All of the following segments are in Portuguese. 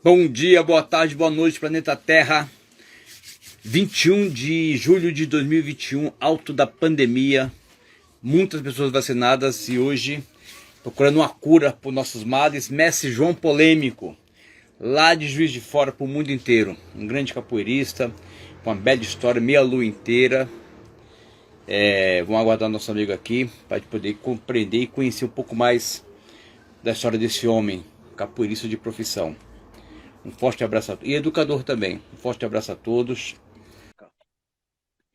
Bom dia, boa tarde, boa noite, planeta Terra. 21 de julho de 2021, alto da pandemia, muitas pessoas vacinadas e hoje procurando uma cura para os nossos males. Mestre João Polêmico, lá de Juiz de Fora para o mundo inteiro, um grande capoeirista, com uma bela história, meia lua inteira. Vamos aguardar nosso amigo aqui para poder compreender e conhecer um pouco mais da história desse homem, capoeirista de profissão. Um forte abraço a todos. E educador também. Um forte abraço a todos.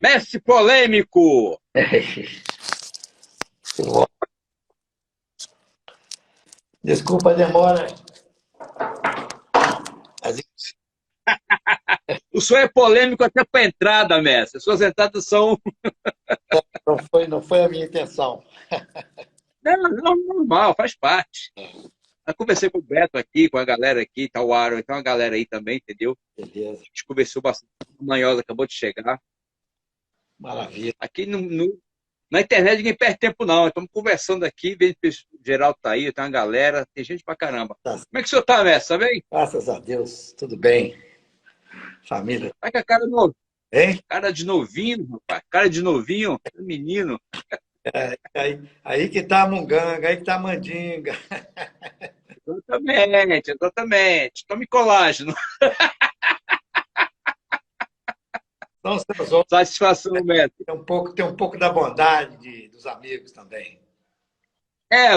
Mestre Polêmico! Desculpa a demora. O senhor é polêmico até para a entrada, mestre. Suas entradas são... Não foi a minha intenção. Não, normal, faz parte. Eu conversei com o Beto aqui, com a galera aqui, tá o Aro, tem uma galera aí também, entendeu? Beleza. A gente conversou bastante. O Manhosa acabou de chegar. Maravilha. Aqui na internet ninguém perde tempo, não. Estamos conversando aqui, vendo que o Geraldo tá aí, tem uma galera, tem gente pra caramba. Tá. Como é que o senhor tá, mestre? Tá bem? Graças a Deus, tudo bem. Família. Tá com a cara novinha. Hein? Cara de novinho, rapaz. Cara de novinho, menino. Aí que tá a munganga, aí que tá a mandinga. Exatamente. Tome colágeno. São os seus outros. Satisfação, mestre. Tem um pouco da bondade dos amigos também.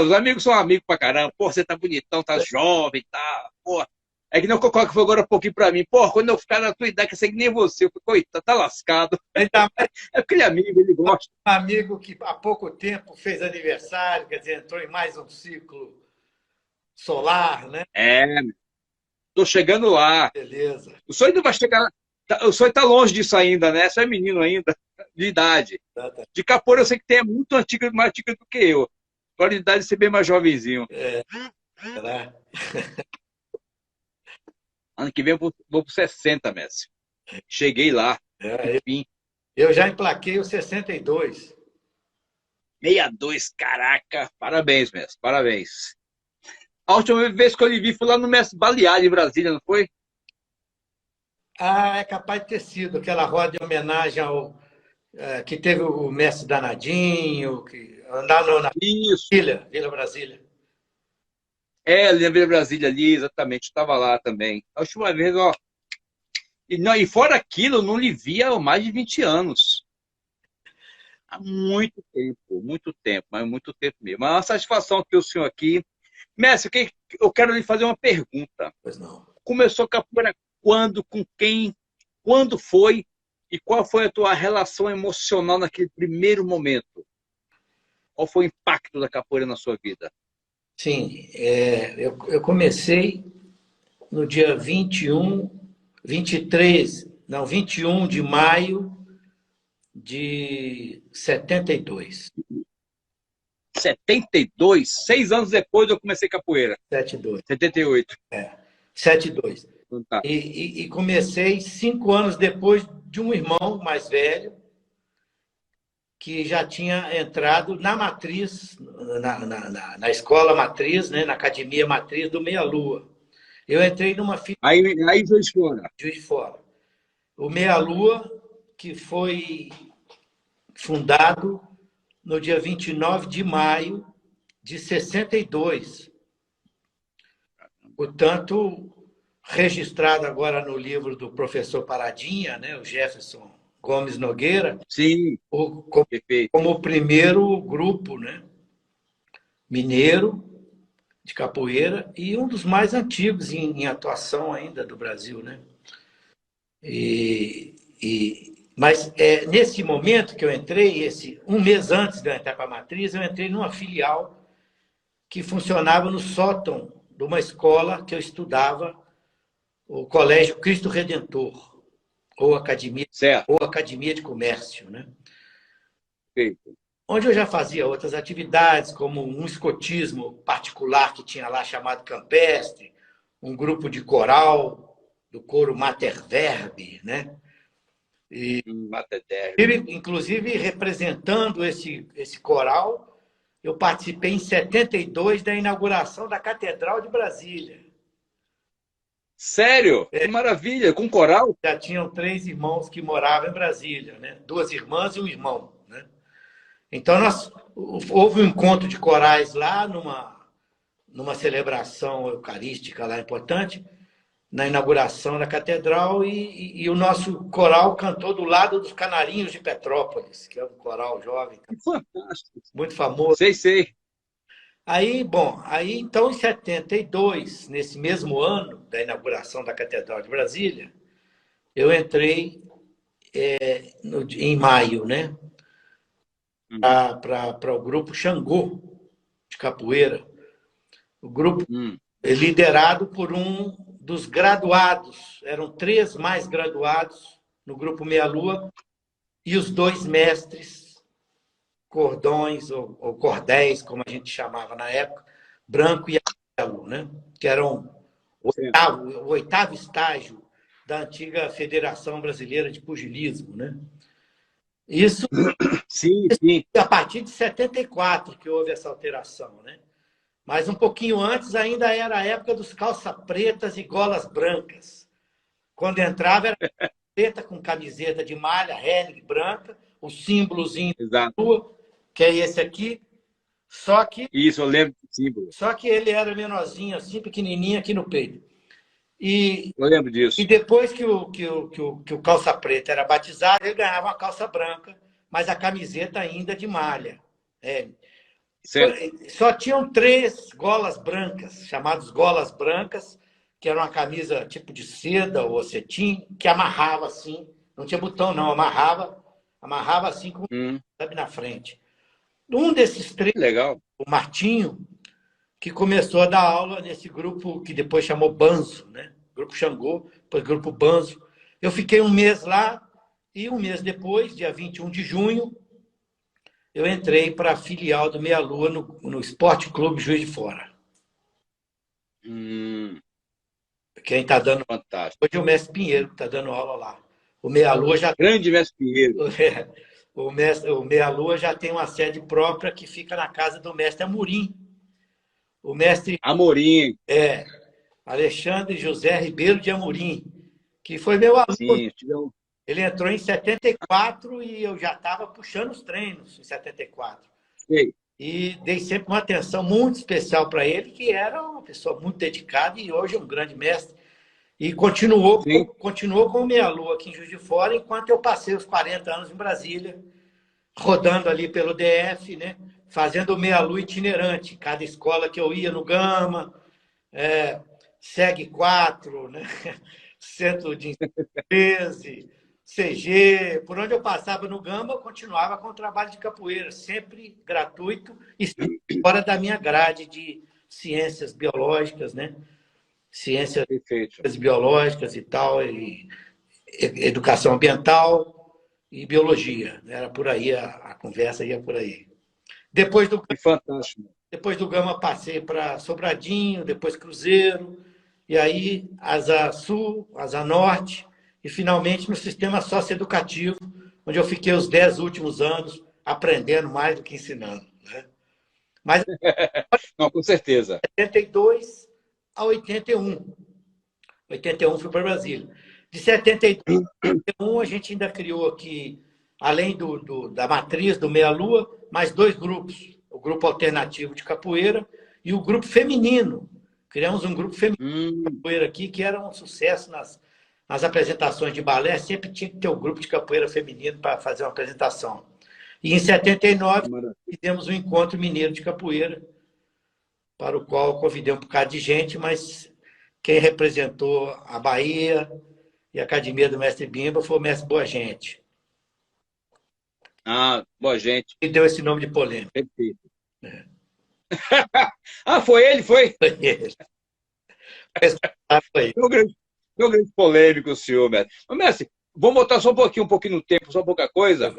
Os amigos são amigos pra caramba. Pô, você tá bonitão, tá jovem, tá... Pô, é que não Cocó que foi agora um pouquinho pra mim. Pô, quando eu ficar na tua idade, que eu sei que nem você, eu falei, coitado, tá lascado. Ainda mais É aquele amigo, ele gosta. um amigo que há pouco tempo fez aniversário, quer dizer, entrou em mais um ciclo solar, né? Tô chegando lá. Beleza. O senhor ainda vai chegar... O senhor tá longe disso ainda, né? Você é menino ainda, de idade. De capoeira eu sei que tem muito antiga, mais antiga do que eu. Agora de idade ser bem mais jovenzinho. Será? Ano que vem eu vou pro 60, mestre. Cheguei lá. Enfim. Eu já emplaquei o 62. 62, caraca. Parabéns, mestre. Parabéns. A última vez que eu lhe vi foi lá no Mestre Baleário, em Brasília, não foi? É capaz de ter sido aquela roda de homenagem ao que teve o mestre Danadinho, que andava na Isso. Vila Brasília. Lembrei Brasília ali, exatamente. Estava lá também. A última vez, ó. E fora aquilo, eu não lhe via há mais de 20 anos. Há muito tempo, mas muito tempo mesmo. Mas é uma satisfação ter o senhor aqui. Mestre, eu quero lhe fazer uma pergunta. Pois não. Começou a capoeira quando, com quem, quando foi e qual foi a tua relação emocional naquele primeiro momento? Qual foi o impacto da capoeira na sua vida? Sim, eu comecei no dia 21 de maio de 72. 72? 6 anos depois eu comecei capoeira. 72. 78. 72. Então, tá. E comecei 5 anos depois de um irmão mais velho, que já tinha entrado na matriz, na escola matriz, né, na academia matriz do Meia Lua. Eu entrei numa fila Aí Juiz de Fora. Juiz de Fora. O Meia Lua, que foi fundado no dia 29 de maio de 62. Portanto, registrado agora no livro do professor Paradinha, né, o Jefferson Gomes Nogueira, Sim, perfeito. como o primeiro grupo, né, mineiro de capoeira e um dos mais antigos em atuação ainda do Brasil, né? Mas nesse momento que eu entrei, um mês antes de eu entrar para a matriz, eu entrei numa filial que funcionava no sótão de uma escola que eu estudava, o Colégio Cristo Redentor, ou Academia de Comércio, né? Perfeito. Onde eu já fazia outras atividades, como um escotismo particular que tinha lá chamado Campestre, um grupo de coral, do coro Mater Verbi, né? E, inclusive, representando esse coral, eu participei em 72 da inauguração da Catedral de Brasília. Sério? Que maravilha! Com coral? Já tinham 3 irmãos que moravam em Brasília, né? 2 irmãs e um irmão, né? Então, houve um encontro de corais lá, numa celebração eucarística lá importante, na inauguração da catedral, e o nosso coral cantou do lado dos Canarinhos de Petrópolis, que é um coral jovem, Que fantástico! muito famoso. Sei, sei. Aí, bom, aí então em 72, nesse mesmo ano da inauguração da Catedral de Brasília, eu entrei em maio, né, para o grupo Xangô de capoeira. O grupo é liderado por um dos graduados, eram 3 mais graduados no grupo Meia Lua, e os 2 mestres, cordões ou cordéis, como a gente chamava na época, branco e amarelo, né? Que eram o oitavo estágio da antiga Federação Brasileira de Pugilismo, né? Isso Sim, sim. a partir de 74 que houve essa alteração, né? Mas um pouquinho antes ainda era a época dos calça pretas e golas brancas. Quando entrava era preta com camiseta de malha, Henning branca, o símbolozinho da rua, que é esse aqui. Isso, eu lembro do símbolo. Só que ele era menorzinho, assim, pequenininho aqui no peito. Eu lembro disso. E depois que o calça preta era batizado, ele ganhava uma calça branca, mas a camiseta ainda de malha. Só tinham 3 golas brancas, chamadas golas brancas, que era uma camisa tipo de seda ou cetim, que amarrava assim, não tinha botão não, amarrava assim, sabe, na frente. Um desses 3, legal, o Martinho, que começou a dar aula nesse grupo que depois chamou Banzo, né? Grupo Xangô, depois Grupo Banzo. Eu fiquei um mês lá e um mês depois, dia 21 de junho, eu entrei para a filial do Meia Lua no Esporte Clube Juiz de Fora. Quem está dando... Fantástico. Hoje é o Mestre Pinheiro que está dando aula lá. O Meia Lua já... Grande Mestre Pinheiro. O Meia Lua já tem uma sede própria que fica na casa do Mestre Amorim. O mestre... Amorim. Alexandre José Ribeiro de Amorim, que foi meu aluno. Sim, ele entrou em 74 e eu já estava puxando os treinos em 74. Sei. E dei sempre uma atenção muito especial para ele, que era uma pessoa muito dedicada e hoje é um grande mestre. E continuou com o Meia Lua aqui em Juiz de Fora, enquanto eu passei os 40 anos em Brasília, rodando ali pelo DF, né? Fazendo o Meia Lua itinerante. Cada escola que eu ia no Gama, SEG 4, né? Centro de Ensino 13, CG. Por onde eu passava no Gama, eu continuava com o trabalho de capoeira, sempre gratuito e fora da minha grade de ciências biológicas, né? Ciências biológicas e tal, e educação ambiental e biologia. Era por aí, a conversa ia por aí. Fantástico. Depois do Gama, passei para Sobradinho, depois Cruzeiro, e aí Asa Sul, Asa Norte, e finalmente no sistema socioeducativo, onde eu fiquei os 10 últimos anos aprendendo mais do que ensinando. Né? Mas, não, com certeza. 72 a 81. 81 fui para Brasília. De 72 a 81, a gente ainda criou aqui, além da matriz do Meia Lua, mais 2 grupos. O grupo alternativo de capoeira e o grupo feminino. Criamos um grupo feminino de capoeira aqui, que era um sucesso nas apresentações de balé. Sempre tinha que ter um grupo de capoeira feminino para fazer uma apresentação. E em 79, fizemos um encontro mineiro de capoeira, para o qual eu convidei um bocado de gente, mas quem representou a Bahia e a Academia do Mestre Bimba foi o Mestre Boa Gente. Boa Gente. E deu esse nome de polêmica. Perfeito. Foi ele? Foi? Foi ele. Foi. Meu grande polêmico, o senhor, mestre. Mas, mestre, vamos voltar só um pouquinho no tempo, só pouca coisa.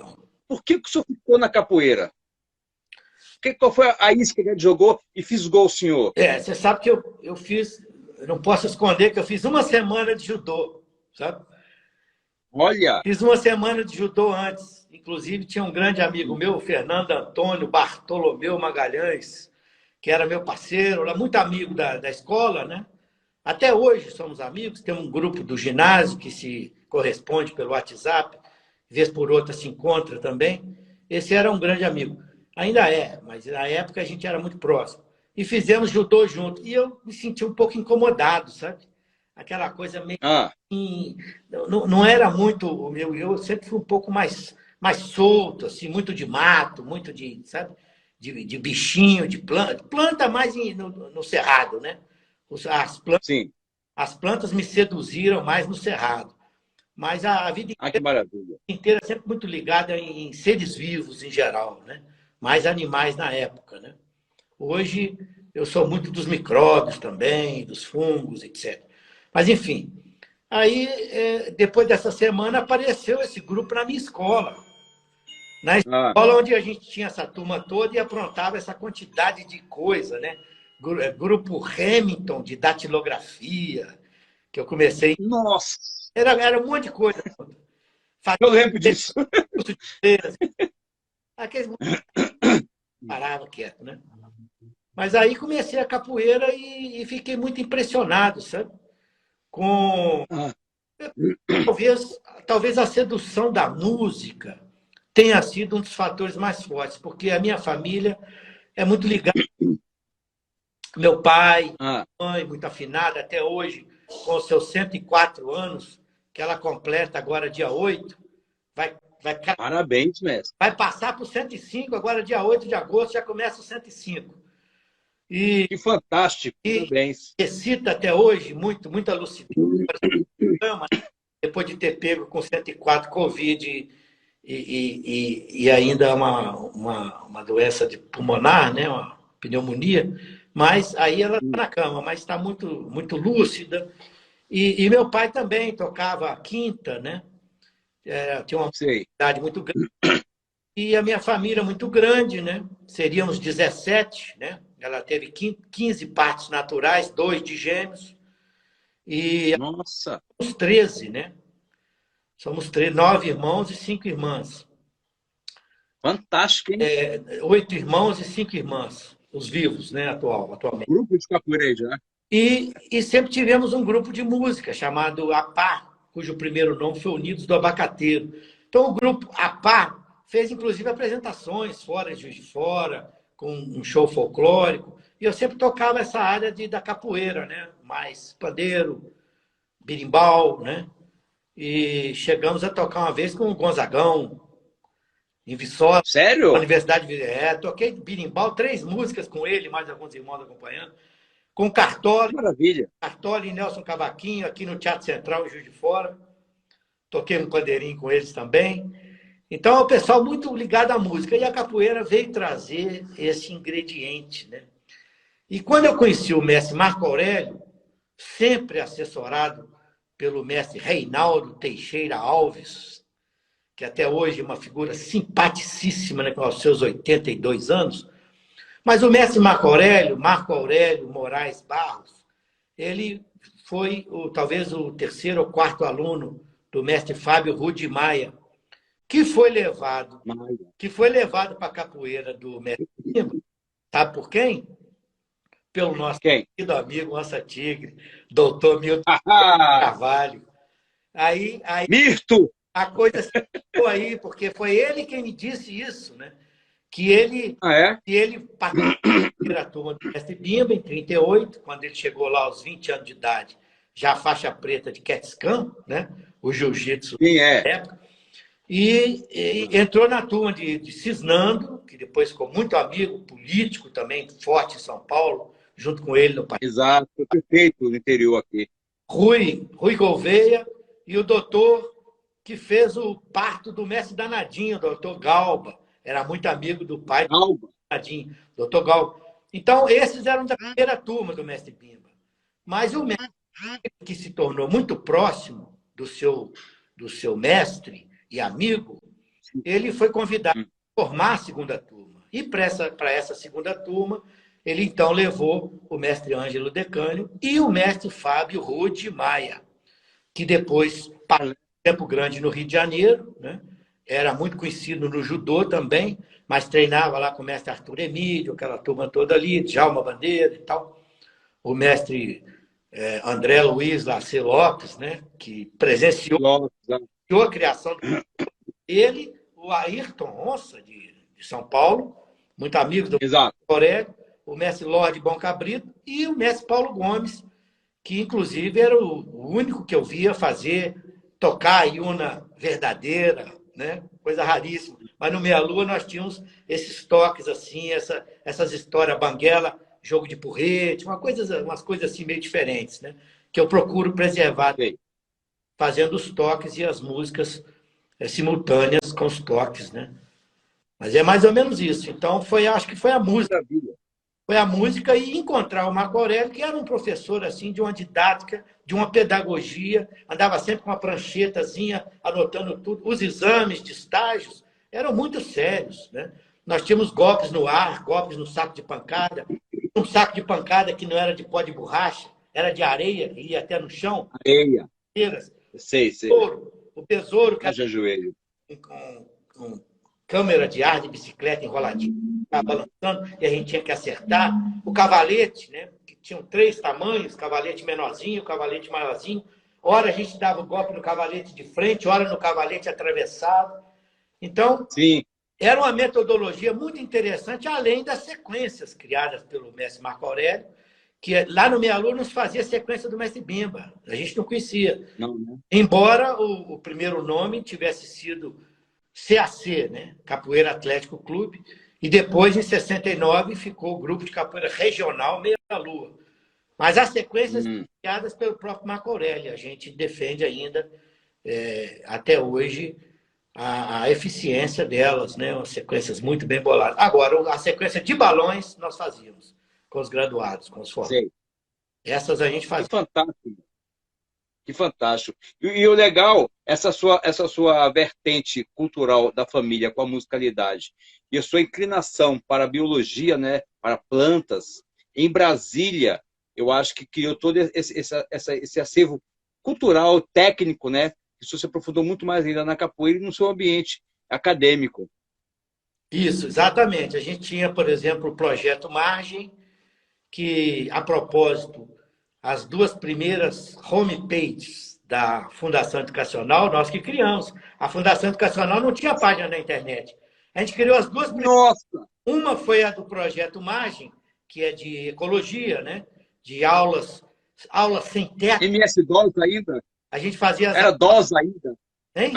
Por que o senhor ficou na capoeira? Qual foi a isca que ele jogou e fisgou o senhor? Você sabe que eu fiz, eu não posso esconder que eu fiz uma semana de judô, sabe? Olha! Fiz uma semana de judô antes. Inclusive, tinha um grande amigo meu, o Fernando Antônio Bartolomeu Magalhães, que era meu parceiro, era muito amigo da escola, né? Até hoje somos amigos, tem um grupo do ginásio que se corresponde pelo WhatsApp, vez por outra se encontra também. Esse era um grande amigo. Ainda é, mas na época a gente era muito próximo. E fizemos judô junto. E eu me senti um pouco incomodado, sabe? Aquela coisa meio Ah, assim, não era muito o meu. Eu sempre fui um pouco mais solto, assim, muito de mato, muito de, sabe? De bichinho, de planta. Planta mais no cerrado, né? As plantas, sim. as plantas me seduziram mais no cerrado. Mas a vida Ah, que maravilha. inteira é sempre muito ligada em seres vivos em geral, né? Mais animais na época, né? Hoje eu sou muito dos micróbios também, dos fungos, etc. Mas enfim, aí depois dessa semana apareceu esse grupo na minha escola. Na Ah, escola onde a gente tinha essa turma toda e aprontava essa quantidade de coisa, né? Grupo Hamilton de datilografia, que eu comecei. nossa, Era um monte de coisa. eu lembro disso. Curso de freiras, aqueles parava quieto, né? Mas aí comecei a capoeira e fiquei muito impressionado, sabe? Com Ah, talvez, talvez a sedução da música tenha sido um dos fatores mais fortes, porque a minha família é muito ligada. Meu pai, ah, mãe, muito afinada até hoje, com os seus 104 anos, que ela completa agora dia 8, vai, parabéns, mestre. vai passar para o 105, agora dia 8 de agosto já começa o 105. E, Que fantástico, e parabéns. excita até hoje muita lucidez, depois de ter pego com 104 Covid e ainda uma doença de pulmonar, né? Uma pneumonia, mas aí ela está na cama, mas está muito lúcida. E meu pai também tocava quinta, né? Tinha uma Sei. idade muito grande. E a minha família muito grande, né? Seríamos 17, né? Ela teve 15 partos naturais, 2 de gêmeos, e Nossa, somos 13, né? Somos 13, 9 irmãos e 5 irmãs. fantástico, hein? 8 irmãos e 5 irmãs, os vivos, né? Atualmente. Grupo de capoeira aí já. E sempre tivemos um grupo de música chamado APA, cujo primeiro nome foi Unidos do Abacateiro. Então, o grupo APA fez, inclusive, apresentações fora de Juiz de Fora, com um show folclórico. E eu sempre tocava essa área da capoeira, né? Mais pandeiro, berimbau, né? E chegamos a tocar uma vez com o Gonzagão, em Viçosa, na Sério? Universidade de toquei berimbau, 3 músicas com ele, mais alguns irmãos acompanhando. Com Cartola, Que maravilha. Cartola e Nelson Cavaquinho, aqui no Teatro Central, em Juiz de Fora. Toquei um pandeirinho com eles também. Então, é um pessoal muito ligado à música. E a capoeira veio trazer esse ingrediente, né? E quando eu conheci o mestre Marco Aurélio, sempre assessorado pelo mestre Reinaldo Teixeira Alves, que até hoje é uma figura simpaticíssima, né, com os seus 82 anos, mas o mestre Marco Aurélio Moraes Barros, ele foi talvez o terceiro ou quarto aluno do mestre Fábio Rudi Maia, que foi levado Maia. para a capoeira do mestre Lima. Sabe por quem? Pelo nosso Quem? querido amigo Onça Tigre, doutor Milton Ah, Carvalho. Aí Mirto! a coisa se ficou aí, porque foi ele quem me disse isso, né? Que Ah, ele participou da primeira turma do mestre Bimba, em 38, quando ele chegou lá aos 20 anos de idade, já faixa preta de Ketscan, né? O jiu-jitsu quem é? da época. E entrou na turma de Cisnando, que depois ficou muito amigo, político também, forte em São Paulo, junto com ele no país. Exato, foi prefeito do interior aqui. Rui Gouveia e o doutor que fez o parto do mestre Danadinho, o doutor Galba. Era muito amigo do pai do Alba. Danadinho, doutor Galba. Então, esses eram da primeira turma do mestre Bimba. Mas o mestre, que se tornou muito próximo do seu mestre e amigo, ele foi convidado a formar a segunda turma. E para essa segunda turma, ele então levou o mestre Ângelo Decânio e o mestre Fábio Rudi Maia, que depois passou tempo grande no Rio de Janeiro, né? Era muito conhecido no judô também, mas treinava lá com o mestre Arthur Emílio, aquela turma toda ali, Djalma Bandeira e tal. O mestre André Luiz Lacer Lopes, né, que presenciou Nossa. a criação dele, o Ayrton Onça, de São Paulo, muito amigo do Exato. Aurélio, o mestre Lorde Bom Cabrito e o mestre Paulo Gomes, que inclusive era o único que eu via tocar a Iuna verdadeira, né? Coisa raríssima. Mas no Meia Lua nós tínhamos esses toques assim, essas histórias banguela, jogo de porrete, umas coisas assim meio diferentes, né? Que eu procuro preservar, Sei. fazendo os toques e as músicas simultâneas com os toques, né? Mas é mais ou menos isso. Então acho que foi a música. Maravilha. Foi a música e encontrar o Marco Aurélio, que era um professor assim de uma didática, de uma pedagogia, andava sempre com uma pranchetazinha, anotando tudo. Os exames de estágios eram muito sérios, né? Nós tínhamos golpes no ar, golpes no saco de pancada, um saco de pancada que não era de pó de borracha, era de areia, e ia até no chão, Areia. Sei, sei. o besouro, que era Haja joelho. com câmera de ar de bicicleta enroladinha, balançando, e a gente tinha que acertar. O cavalete, né? Que tinham 3 tamanhos, cavalete menorzinho, cavalete maiorzinho. Ora a gente dava o golpe no cavalete de frente, ora no cavalete atravessado. Então, Sim. era uma metodologia muito interessante, além das sequências criadas pelo mestre Marco Aurélio, que lá no Meia Lua nos fazia sequência do mestre Bimba. A gente não conhecia. Não, né? Embora o primeiro nome tivesse sido CAC, né? Capoeira Atlético Clube, e depois, em 69, ficou o grupo de capoeira regional Meia Lua. Mas as sequências criadas pelo próprio Marco Aurélio, a gente defende ainda, até hoje, a eficiência delas, né? Umas sequências muito bem boladas. Agora, a sequência de balões nós fazíamos com os graduados, com os formados. Sei. Essas a gente Que fazia. fantástico. Que fantástico. E o legal, essa sua vertente cultural da família com a musicalidade e a sua inclinação para a biologia, né, para plantas, em Brasília, eu acho que criou todo esse acervo cultural, técnico, né? Isso se aprofundou muito mais ainda na capoeira e no seu ambiente acadêmico. Isso, exatamente. A gente tinha, por exemplo, o projeto Margem, que, a propósito, as 2 primeiras homepages da Fundação Educacional, nós que criamos. A Fundação Educacional não tinha página na internet. A gente criou as 2 primeiras. Nossa! Uma foi a do projeto Margem, que é de ecologia, né? De aulas sem teto. MS-DOS ainda? A gente fazia Era DOS ainda? Hein?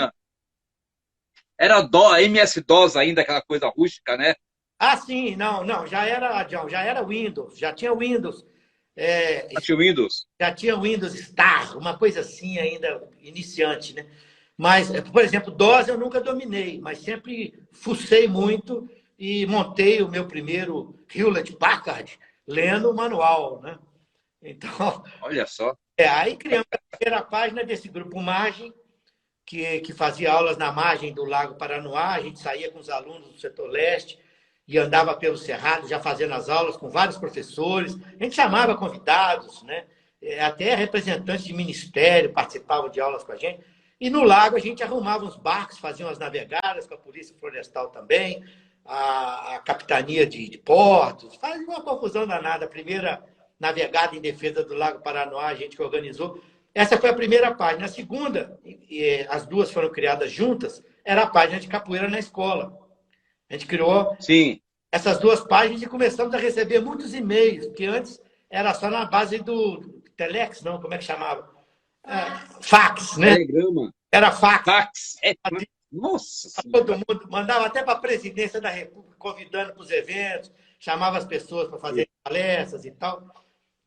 Era MS-DOS ainda, aquela coisa rústica, né? Ah, sim, não, já era Windows, já tinha Windows. Tinha Windows. Já tinha Windows Star, uma coisa assim ainda iniciante, né? Mas, por exemplo, DOS eu nunca dominei, mas sempre fucei muito e montei o meu primeiro Hewlett Packard lendo o manual, né? Então, Olha só. aí criamos a primeira página desse grupo Margem, que fazia aulas na margem do Lago Paranoá. A gente saía com os alunos do setor leste e andava pelo Cerrado, já fazendo as aulas com vários professores. A gente chamava convidados, né? Até representantes de ministério participavam de aulas com a gente. E no lago a gente arrumava uns barcos, fazia as navegadas com a Polícia Florestal também, a Capitania de Portos, fazia uma confusão danada. A primeira navegada em defesa do Lago Paranoá, a gente que organizou. Essa foi a primeira página. A segunda, as 2 foram criadas juntas, era a página de capoeira na escola. A gente criou Sim. essas 2 páginas e começamos a receber muitos e-mails, porque antes era só na base do Telex, não, como é que chamava? Fax, né? Telegrama. Era fax. Fax. Nossa! Todo mundo mandava até para a presidência da República, convidando para os eventos, chamava as pessoas para fazer palestras e tal.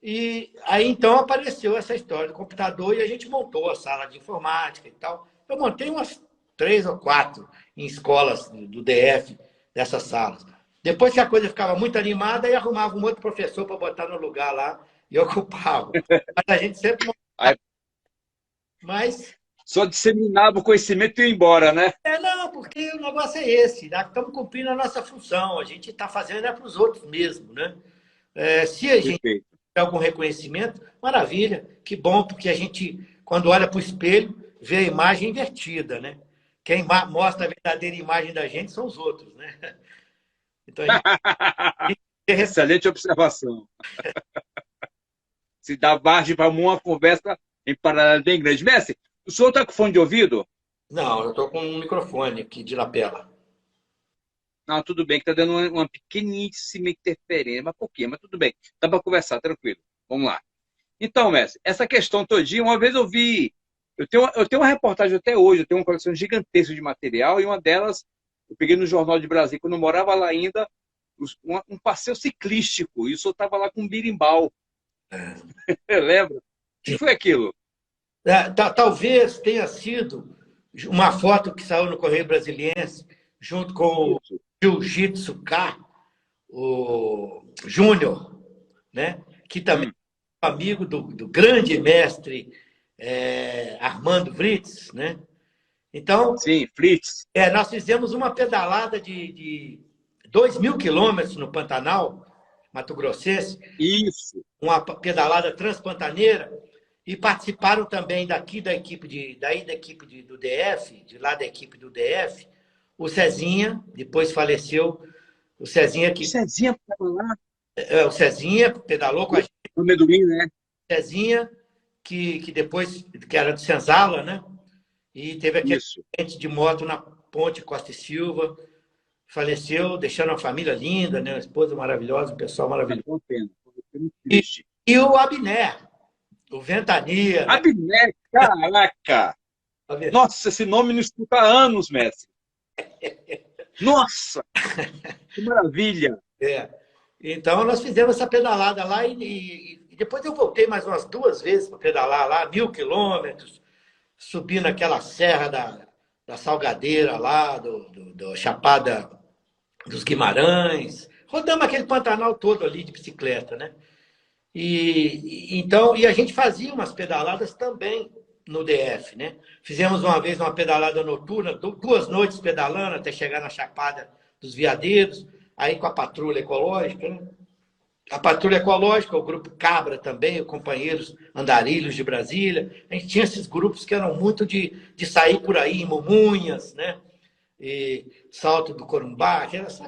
E aí, então, apareceu essa história do computador e a gente montou a sala de informática e tal. Eu montei umas 3 ou 4 em escolas do DF, dessas salas. Depois que a coisa ficava muito animada, aí arrumava um outro professor para botar no lugar lá e ocupava. Mas a gente sempre montava. Mas... Só disseminava o conhecimento e ia embora, né? Não, porque o negócio é esse. Nós estamos cumprindo a nossa função. A gente está fazendo para os outros mesmo, né? Se a gente Perfeito. tiver algum reconhecimento, maravilha, que bom, porque a gente, quando olha para o espelho, vê a imagem invertida, né? Quem mostra a verdadeira imagem da gente são os outros, né? Então, Excelente observação. Se dá margem para uma conversa em paralelo bem grande. Mestre, o senhor está com fone de ouvido? Não, eu estou com um microfone aqui de lapela. Não, tudo bem, que está dando uma pequeníssima interferência, mas pouquinho, mas tudo bem. Dá para conversar, tranquilo. Vamos lá. Então, mestre, essa questão todinha, uma vez eu vi, eu tenho uma reportagem até hoje, eu tenho uma coleção gigantesca de material, e uma delas, eu peguei no Jornal de Brasília, quando eu morava lá ainda, um passeio ciclístico, e o senhor estava lá com um birimbau. Lembra? O que foi aquilo? Talvez tenha sido uma foto que saiu no Correio Brasiliense, junto com o Isso. Jiu-Jitsu K, o Júnior, né? Que também é amigo do grande mestre Armando Fritz, né? Então, Sim, Fritz. nós fizemos uma pedalada de 2.000 quilômetros no Pantanal, Mato Grossense, Isso. uma pedalada transpantaneira, e participaram também daqui da equipe do DF, de lá da equipe do DF, o Cezinha, depois faleceu, o Cezinha O Cezinha estava lá. o Cezinha pedalou com a gente, O amendoim, né? o Cezinha, que depois, que era de Senzala, né? E teve aquele Isso. acidente de moto na Ponte Costa e Silva, faleceu, deixando uma família linda, né? Uma esposa maravilhosa, um pessoal maravilhoso. Foi uma pena. Foi muito E, triste. e o Abner, o Ventania, né? Abner, caraca! Nossa, esse nome não escuta há anos, mestre. Nossa! Que maravilha! Então, nós fizemos essa pedalada lá e depois eu voltei mais umas 2 vezes para pedalar lá, 1.000 quilômetros, subindo aquela serra da Salgadeira lá, do Chapada dos Guimarães, rodamos aquele Pantanal todo ali de bicicleta, né? E a gente fazia umas pedaladas também no DF, né? Fizemos uma vez uma pedalada noturna, 2 noites pedalando até chegar na Chapada dos Veadeiros, aí com a patrulha ecológica, né? A patrulha ecológica, o grupo Cabra também, os companheiros Andarilhos de Brasília. A gente tinha esses grupos que eram muito de sair por aí, em Mumunhas, né? E Salto do Corumbá, aquelas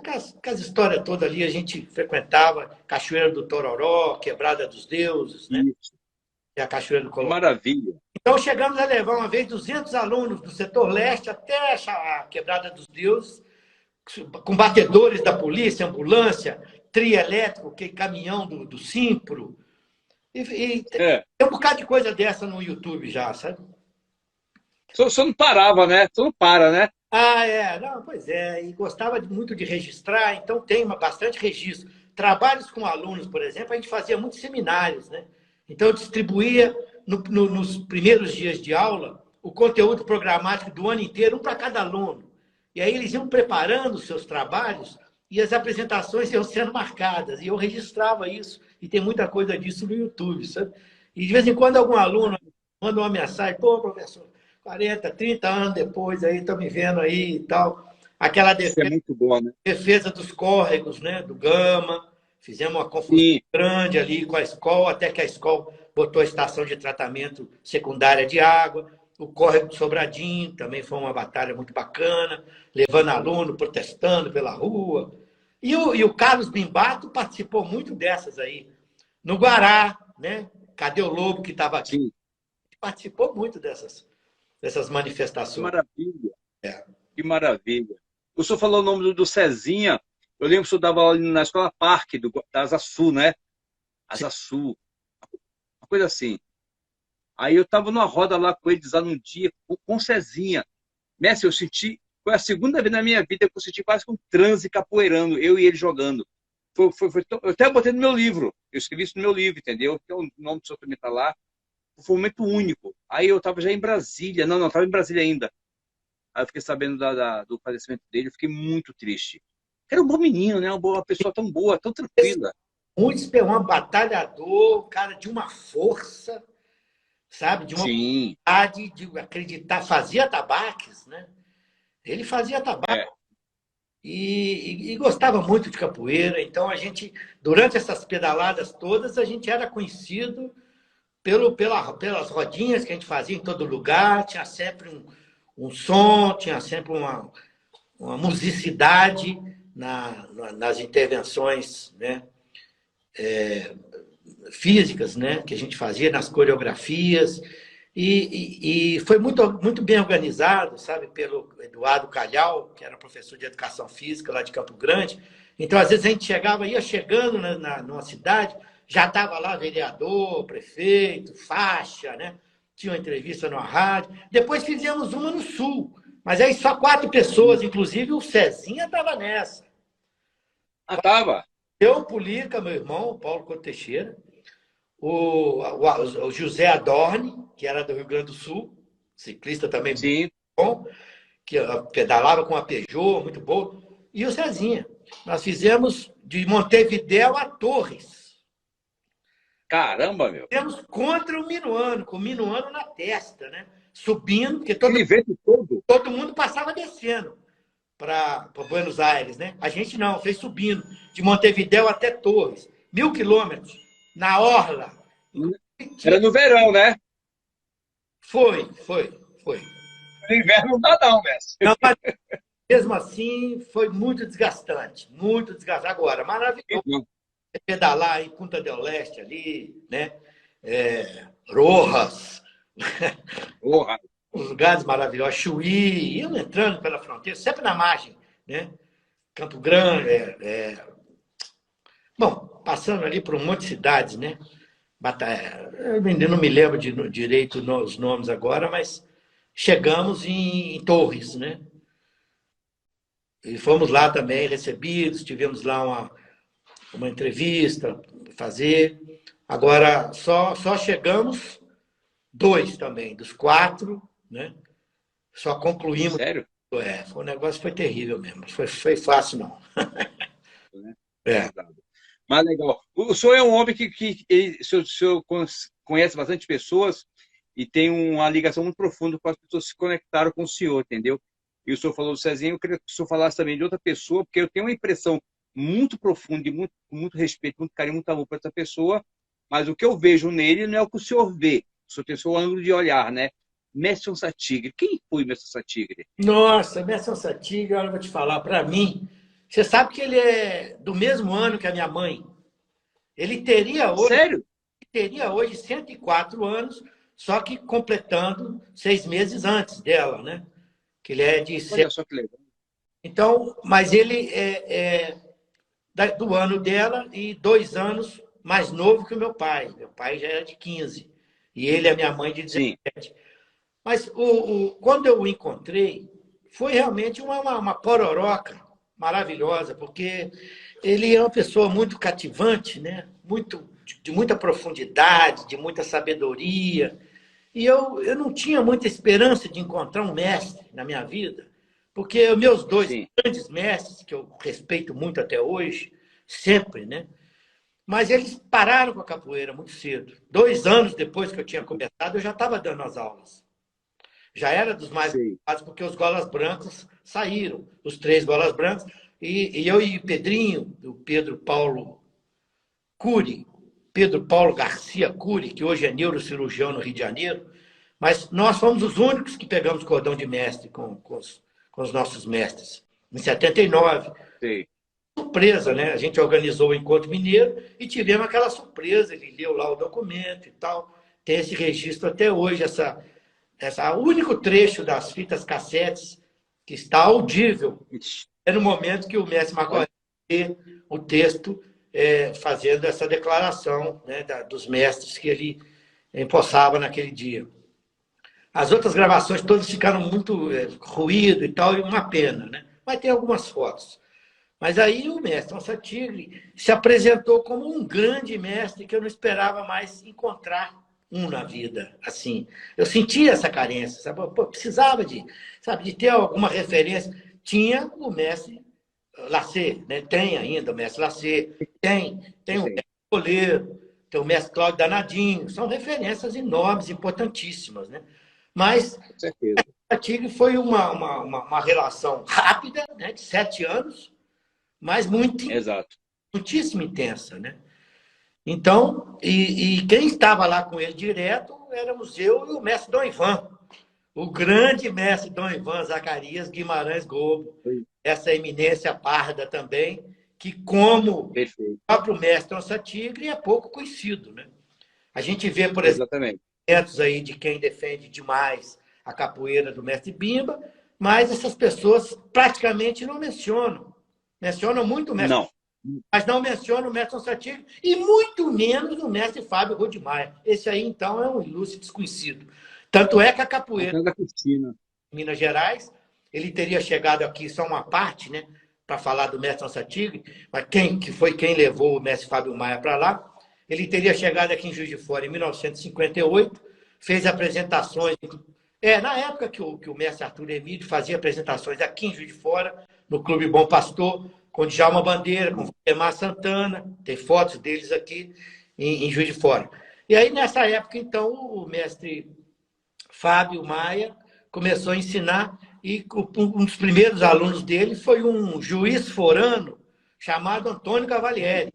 histórias todas ali, a gente frequentava Cachoeira do Tororó, Quebrada dos Deuses, né? Isso. E a Cachoeira do Que Colorado. maravilha! Então, chegamos a levar uma vez 200 alunos do setor leste até a Quebrada dos Deuses, com batedores da polícia, ambulância, trio elétrico, que caminhão do Simpro. Tem um bocado de coisa dessa no YouTube já, sabe? Você não parava, né? Você não para, né? Não, pois é, e gostava muito de registrar, então tem bastante registro. Trabalhos com alunos, por exemplo, a gente fazia muitos seminários, né? Então, eu distribuía nos primeiros dias de aula o conteúdo programático do ano inteiro, um para cada aluno. E aí eles iam preparando os seus trabalhos e as apresentações iam sendo marcadas. E eu registrava isso, e tem muita coisa disso no YouTube, sabe? E de vez em quando algum aluno manda uma mensagem, pô, professor, 40, 30 anos depois, aí estão me vendo aí e tal. Aquela Isso é muito bom, né? defesa dos córregos, né? Do Gama. Fizemos uma confusão Sim. grande ali com a escola, até que a escola botou a estação de tratamento secundária de água. O córrego do Sobradinho também foi uma batalha muito bacana, levando aluno, protestando pela rua. E o Carlos Bimbato participou muito dessas aí. No Guará, né? Cadê o Lobo que estava aqui? Sim. Participou muito dessas Que manifestações. maravilha! Que maravilha! O senhor falou o nome do Cezinha. Eu lembro que o senhor dava aula na Escola Parque, da Asa Sul, né? Asa Sul. Uma coisa assim. Aí eu estava numa roda lá com eles lá num dia, com o Cezinha. Mestre, eu senti... Foi a segunda vez na minha vida que eu senti quase que um transe capoeirando, eu e ele jogando. Eu até botei no meu livro. Eu escrevi isso no meu livro, entendeu? Porque o nome do senhor também está lá. Foi um momento único. Aí eu estava já em Brasília. Não, estava em Brasília ainda. Aí eu fiquei sabendo do falecimento dele. Eu fiquei muito triste. Era um bom menino, né? Uma pessoa tão boa, tão tranquila. Muito um batalhador, cara de uma força, sabe? De uma Sim. vontade de acreditar. Fazia tabaques, né? Ele fazia tabaco e gostava muito de capoeira. Então, durante essas pedaladas todas, a gente era conhecido pelas rodinhas que a gente fazia em todo lugar. Tinha sempre um som, tinha sempre uma musicidade nas intervenções, né? físicas, né, que a gente fazia nas coreografias, e foi muito bem organizado, sabe, pelo Eduardo Calhau, que era professor de educação física lá de Campo Grande. Então, às vezes, a gente ia chegando numa cidade, já estava lá vereador, prefeito, faixa, né? Tinha uma entrevista na rádio. Depois fizemos uma no Sul, mas aí só 4 pessoas, inclusive o Cezinha estava nessa. Ah, tava. Eu, Pulica, meu irmão, o Paulo Couto Teixeira, o José Adorne, que era do Rio Grande do Sul, ciclista também Sim. bom, que pedalava com a Peugeot, muito boa, e o Cezinha. Nós fizemos de Montevidéu a Torres. Caramba, meu. Fizemos contra o Minuano, com o Minuano na testa, né? Subindo, porque Aquele evento todo. todo mundo passava descendo para Buenos Aires, né? A gente não, fez subindo, de Montevidéu até Torres. 1.000 quilômetros, na orla. Era no verão, né? Foi. No inverno não dá não, mestre. Não, mas mesmo assim, foi muito desgastante. Muito desgastante. Agora, maravilhoso pedalar em Punta del Este ali, né? Rojas, Porra. os lugares maravilhosos. Chuí, iam entrando pela fronteira, sempre na margem, né? Campo Grande, Bom, passando ali por um monte de cidades, né? Eu não me lembro direito os nomes agora, mas chegamos em Torres, né? E fomos lá também recebidos, tivemos lá uma entrevista fazer. Agora, só chegamos 2 também, dos 4, né? Só concluímos. Sério? O negócio foi terrível mesmo. Foi fácil, não. É. Mas legal. O senhor é um homem o senhor conhece bastante pessoas e tem uma ligação muito profunda com as pessoas que se conectaram com o senhor, entendeu? E o senhor falou do Cezinha, eu queria que o senhor falasse também de outra pessoa, porque eu tenho uma impressão muito profunda e com muito respeito, muito carinho, muito amor para essa pessoa, mas o que eu vejo nele não é o que o senhor vê. O senhor tem o seu ângulo de olhar, né? Mestre Satigre. Quem foi Mestre Satigre? Nossa, Mestre Satigre, olha, eu vou te falar, para mim, você sabe que ele é do mesmo ano que a minha mãe. Ele Sério? teria hoje 104 anos, só que completando 6 meses antes dela, né? Que ele é de... Olha só que legal. Então, mas ele do ano dela e 2 anos mais novo que o meu pai. Meu pai já era de 15 e ele é minha mãe de 17. Sim. Mas quando eu o encontrei, foi realmente uma pororoca maravilhosa, porque ele é uma pessoa muito cativante, né? De muita profundidade, de muita sabedoria. E eu não tinha muita esperança de encontrar um mestre na minha vida, porque os meus 2 Sim. grandes mestres, que eu respeito muito até hoje, sempre, né? Mas eles pararam com a capoeira muito cedo. 2 anos depois que eu tinha começado, eu já estava dando as aulas. Já era dos mais ocupados, porque os golas brancos saíram, os 3 golas brancos, e eu e o Pedrinho, o Pedro Paulo Garcia Cury, que hoje é neurocirurgião no Rio de Janeiro, mas nós fomos os únicos que pegamos cordão de mestre com os nossos mestres, em 79. Sim. Surpresa, né? A gente organizou o Encontro Mineiro e tivemos aquela surpresa, ele leu lá o documento e tal. Tem esse registro até hoje, o único trecho das fitas cassetes que está audível é no momento que o mestre Marco lê o texto fazendo essa declaração, né, dos mestres que ele empossava naquele dia. As outras gravações todas ficaram muito ruído e tal, e uma pena, né? Mas tem algumas fotos. Mas aí o mestre Satigre se apresentou como um grande mestre que eu não esperava mais encontrar na vida, assim. Eu sentia essa carência, sabe? Pô, precisava de ter alguma referência. Tinha o mestre Lacê, né? Tem ainda o mestre Lacê, tem o mestre Coleiro, tem o mestre Cláudio Danadinho, são referências enormes, importantíssimas, né? Mas a Tigre foi uma relação rápida, né? De 7 anos, mas muitíssimo intensa, né? Então, e quem estava lá com ele direto éramos eu e o mestre Dom Ivan, o grande mestre Dom Ivan Zacarias Guimarães Gobo, essa eminência parda também, que, como Perfeito. o próprio mestre Onça Tigre, é pouco conhecido, né? A gente vê, por exemplo, Exatamente. aí de quem defende demais a capoeira do mestre Bimba, mas essas pessoas praticamente não mencionam. Mencionam muito o mestre, Não. mas não mencionam o mestre Onça Tigre e muito menos o mestre Fábio Rodemaia. Esse aí, então, é um ilustre desconhecido. Tanto é que a capoeira Até da Cristina. Minas Gerais. Ele teria chegado aqui só uma parte, né, para falar do mestre Onça Tigre, mas quem levou o mestre Fábio Maia para lá, ele teria chegado aqui em Juiz de Fora em 1958, fez apresentações. Na época que o mestre Arthur Emílio fazia apresentações aqui em Juiz de Fora, no Clube Bom Pastor, com Djalma Bandeira, com Valdemar Santana, tem fotos deles aqui em Juiz de Fora. E aí, nessa época, então, o mestre Fábio Maia começou a ensinar e um dos primeiros alunos dele foi um juiz forano chamado Antônio Cavalieri.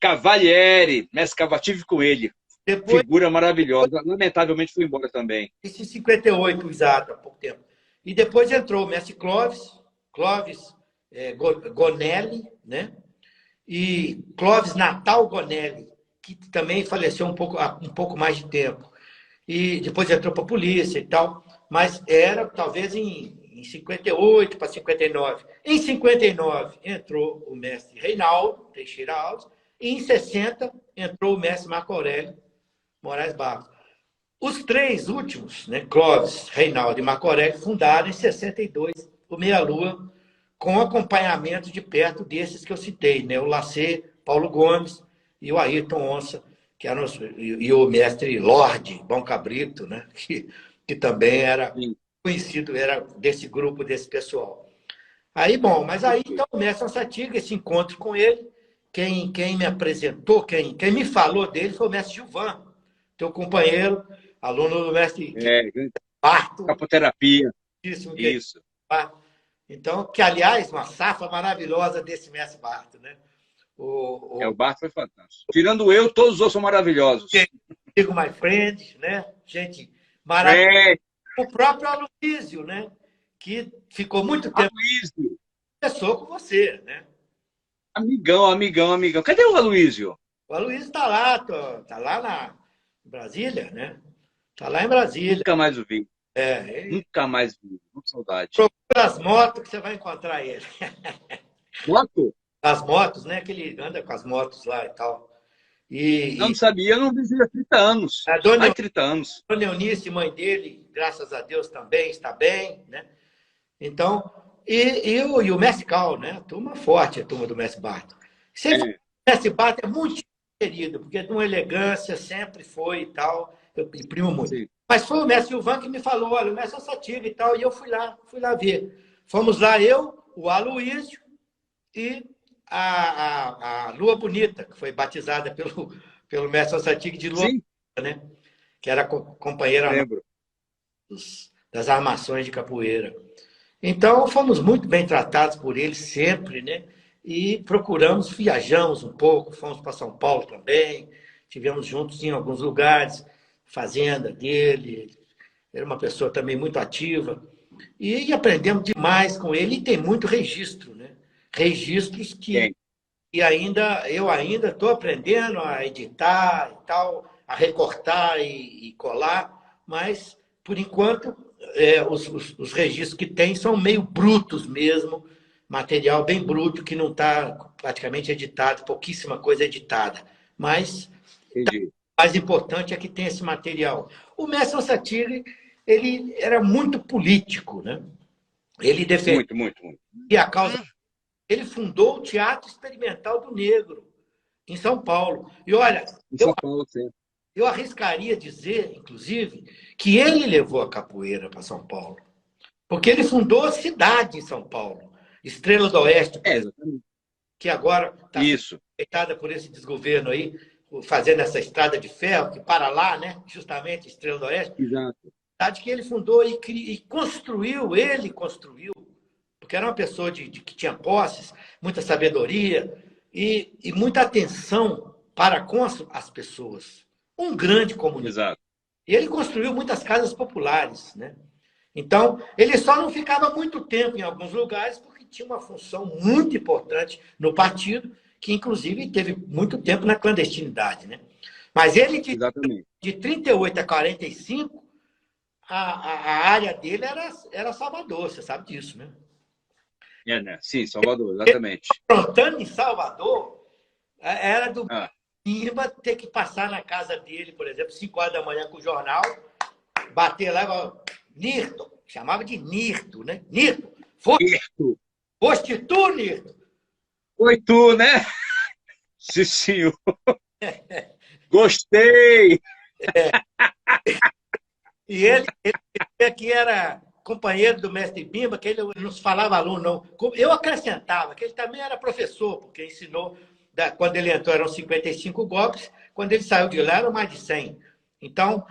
Cavalieri, mestre Cavative Coelho. Depois, Figura maravilhosa. Lamentavelmente foi embora também. isso em 58, exato, há pouco tempo. E depois entrou o mestre Clóvis Gonelli, né? E Clóvis Natal Gonelli, que também faleceu há um pouco mais de tempo. E depois entrou para a polícia e tal, mas era talvez em 58 para 59. Em 59 entrou o mestre Reinaldo Teixeira Alves, e em 60 entrou o mestre Marco Aurélio Moraes Barros. Os três últimos, né, Clóvis, Reinaldo e Marco Aurélio, fundaram em 62 o Meia Lua, com acompanhamento de perto desses que eu citei, né, o Lacê, Paulo Gomes e o Ayrton Onça, que eram e o mestre Lorde Bom Cabrito, né, que também era Sim. conhecido, era desse grupo, desse pessoal. Aí, bom, mas aí então o mestre Onça Tigre, esse encontro com ele, quem me apresentou, quem me falou dele foi o mestre Gilvan, teu companheiro, aluno do mestre Barto, Capoterapia. que Isso. então, que aliás, uma safra maravilhosa desse mestre Barto, né? O Barto foi fantástico. Tirando eu, todos os outros são maravilhosos. Digo My Friend, né? Gente maravilhosa. O próprio Aloysio, né? Que ficou muito tempo. Aloysio. Começou com você, né? Amigão, amigão, amigão. Cadê o Aloysio? O Aloysio está lá, na Brasília, né? Está lá em Brasília. Nunca mais o vi. Ele... Nunca mais vi. Com saudade. Procura as motos que você vai encontrar ele. Moto? As motos, né? Que ele anda com as motos lá e tal. Eu não sabia, eu não vi há 30 anos. A dona 30 anos. Dona Eunice, mãe dele, graças a Deus também está bem, né? Então, e o Mestre Cal, né? A turma forte, a turma do Mestre Barto. Sempre o Mestre Barto é muito querido, porque de uma elegância sempre foi e tal, eu imprimo muito. Sim. Mas foi o Mestre Silvan que me falou, olha, o Mestre Onça Tigre e tal, e eu fui lá ver. Fomos lá, eu, o Aloysio e a Lua Bonita, que foi batizada pelo Mestre Onça Tigre de Lua Bonita, né? Que era companheira das armações de capoeira. Então, fomos muito bem tratados por eles sempre, né? E viajamos um pouco, fomos para São Paulo também, tivemos juntos em alguns lugares, fazenda dele, era uma pessoa também muito ativa, e aprendemos demais com ele, e tem muito registro, né? Registros que eu ainda estou aprendendo a editar e tal, a recortar e colar, mas, por enquanto, os registros que tem são meio brutos mesmo, material bem bruto, que não está praticamente editado, pouquíssima coisa editada. Mas o mais importante é que tem esse material. O mestre Onça Tigre, ele era muito político, né? Ele defendia muito. a causa. Ele fundou o Teatro Experimental do Negro, em São Paulo. E olha, eu arriscaria dizer, inclusive, que ele levou a capoeira para São Paulo. Porque ele fundou a cidade em São Paulo, Estrela do Oeste, que agora está afetada por esse desgoverno aí, fazendo essa estrada de ferro, que para lá, né? Justamente, Estrela do Oeste. Exato. Cidade que ele fundou e construiu, porque era uma pessoa que tinha posses, muita sabedoria e muita atenção para com as pessoas. Um grande comunicador. Exato. E ele construiu muitas casas populares, né? Então, ele só não ficava muito tempo em alguns lugares porque tinha uma função muito importante no partido, que inclusive teve muito tempo na clandestinidade, né? Mas ele, Exatamente. de 38 a 45, a área dele era Salvador, você sabe disso, né? Né? Sim, Salvador, exatamente. Aprontando em Salvador, era do Ah. Pimba ter que passar na casa dele, por exemplo, 5 horas da manhã com o jornal, bater lá e falar, Nirton, chamava de Nirto, né? Nirto, foste tu, Nirto? Foi tu, né? Sim, senhor. Gostei! E ele que era companheiro do mestre Bimba, que ele não se falava aluno, não. Eu acrescentava que ele também era professor, porque ensinou, quando ele entrou eram 55 golpes, quando ele saiu de lá eram mais de 100. Então,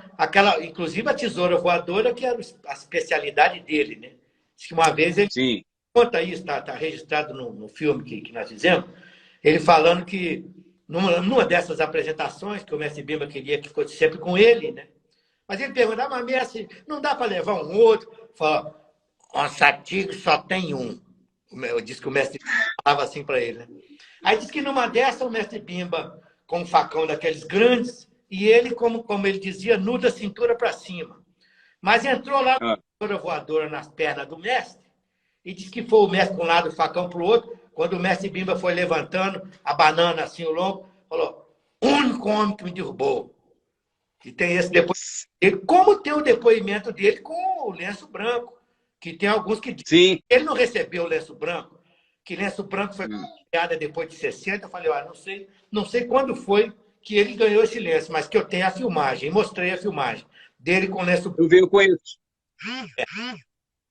inclusive a tesoura voadora, que era a especialidade dele, né? Diz que uma vez ele Sim. conta isso, está registrado no filme que nós fizemos, ele falando que numa dessas apresentações, que o mestre Bimba queria que fosse sempre com ele, né? Mas ele perguntava, mas mestre, não dá para levar um outro? Fala, nossa, tigre só tem um. Eu disse que o mestre falava assim para ele, né? Aí disse que numa dessas, o mestre Bimba, com um facão daqueles grandes, e ele, como ele dizia, nu da cintura para cima. Mas entrou lá a tesoura voadora nas pernas do mestre, e disse que foi o mestre para um lado, o facão para o outro. Quando o mestre Bimba foi levantando a banana assim, o lombo, falou, único homem que me derrubou. E tem esse depoimento dele, como tem o depoimento dele com o lenço branco, que tem alguns que dizem que ele não recebeu o lenço branco, que lenço branco foi criado depois de 60. Eu falei, não sei quando foi que ele ganhou esse lenço, mas que eu tenho a filmagem, mostrei a filmagem dele com o lenço branco. Eu conheço.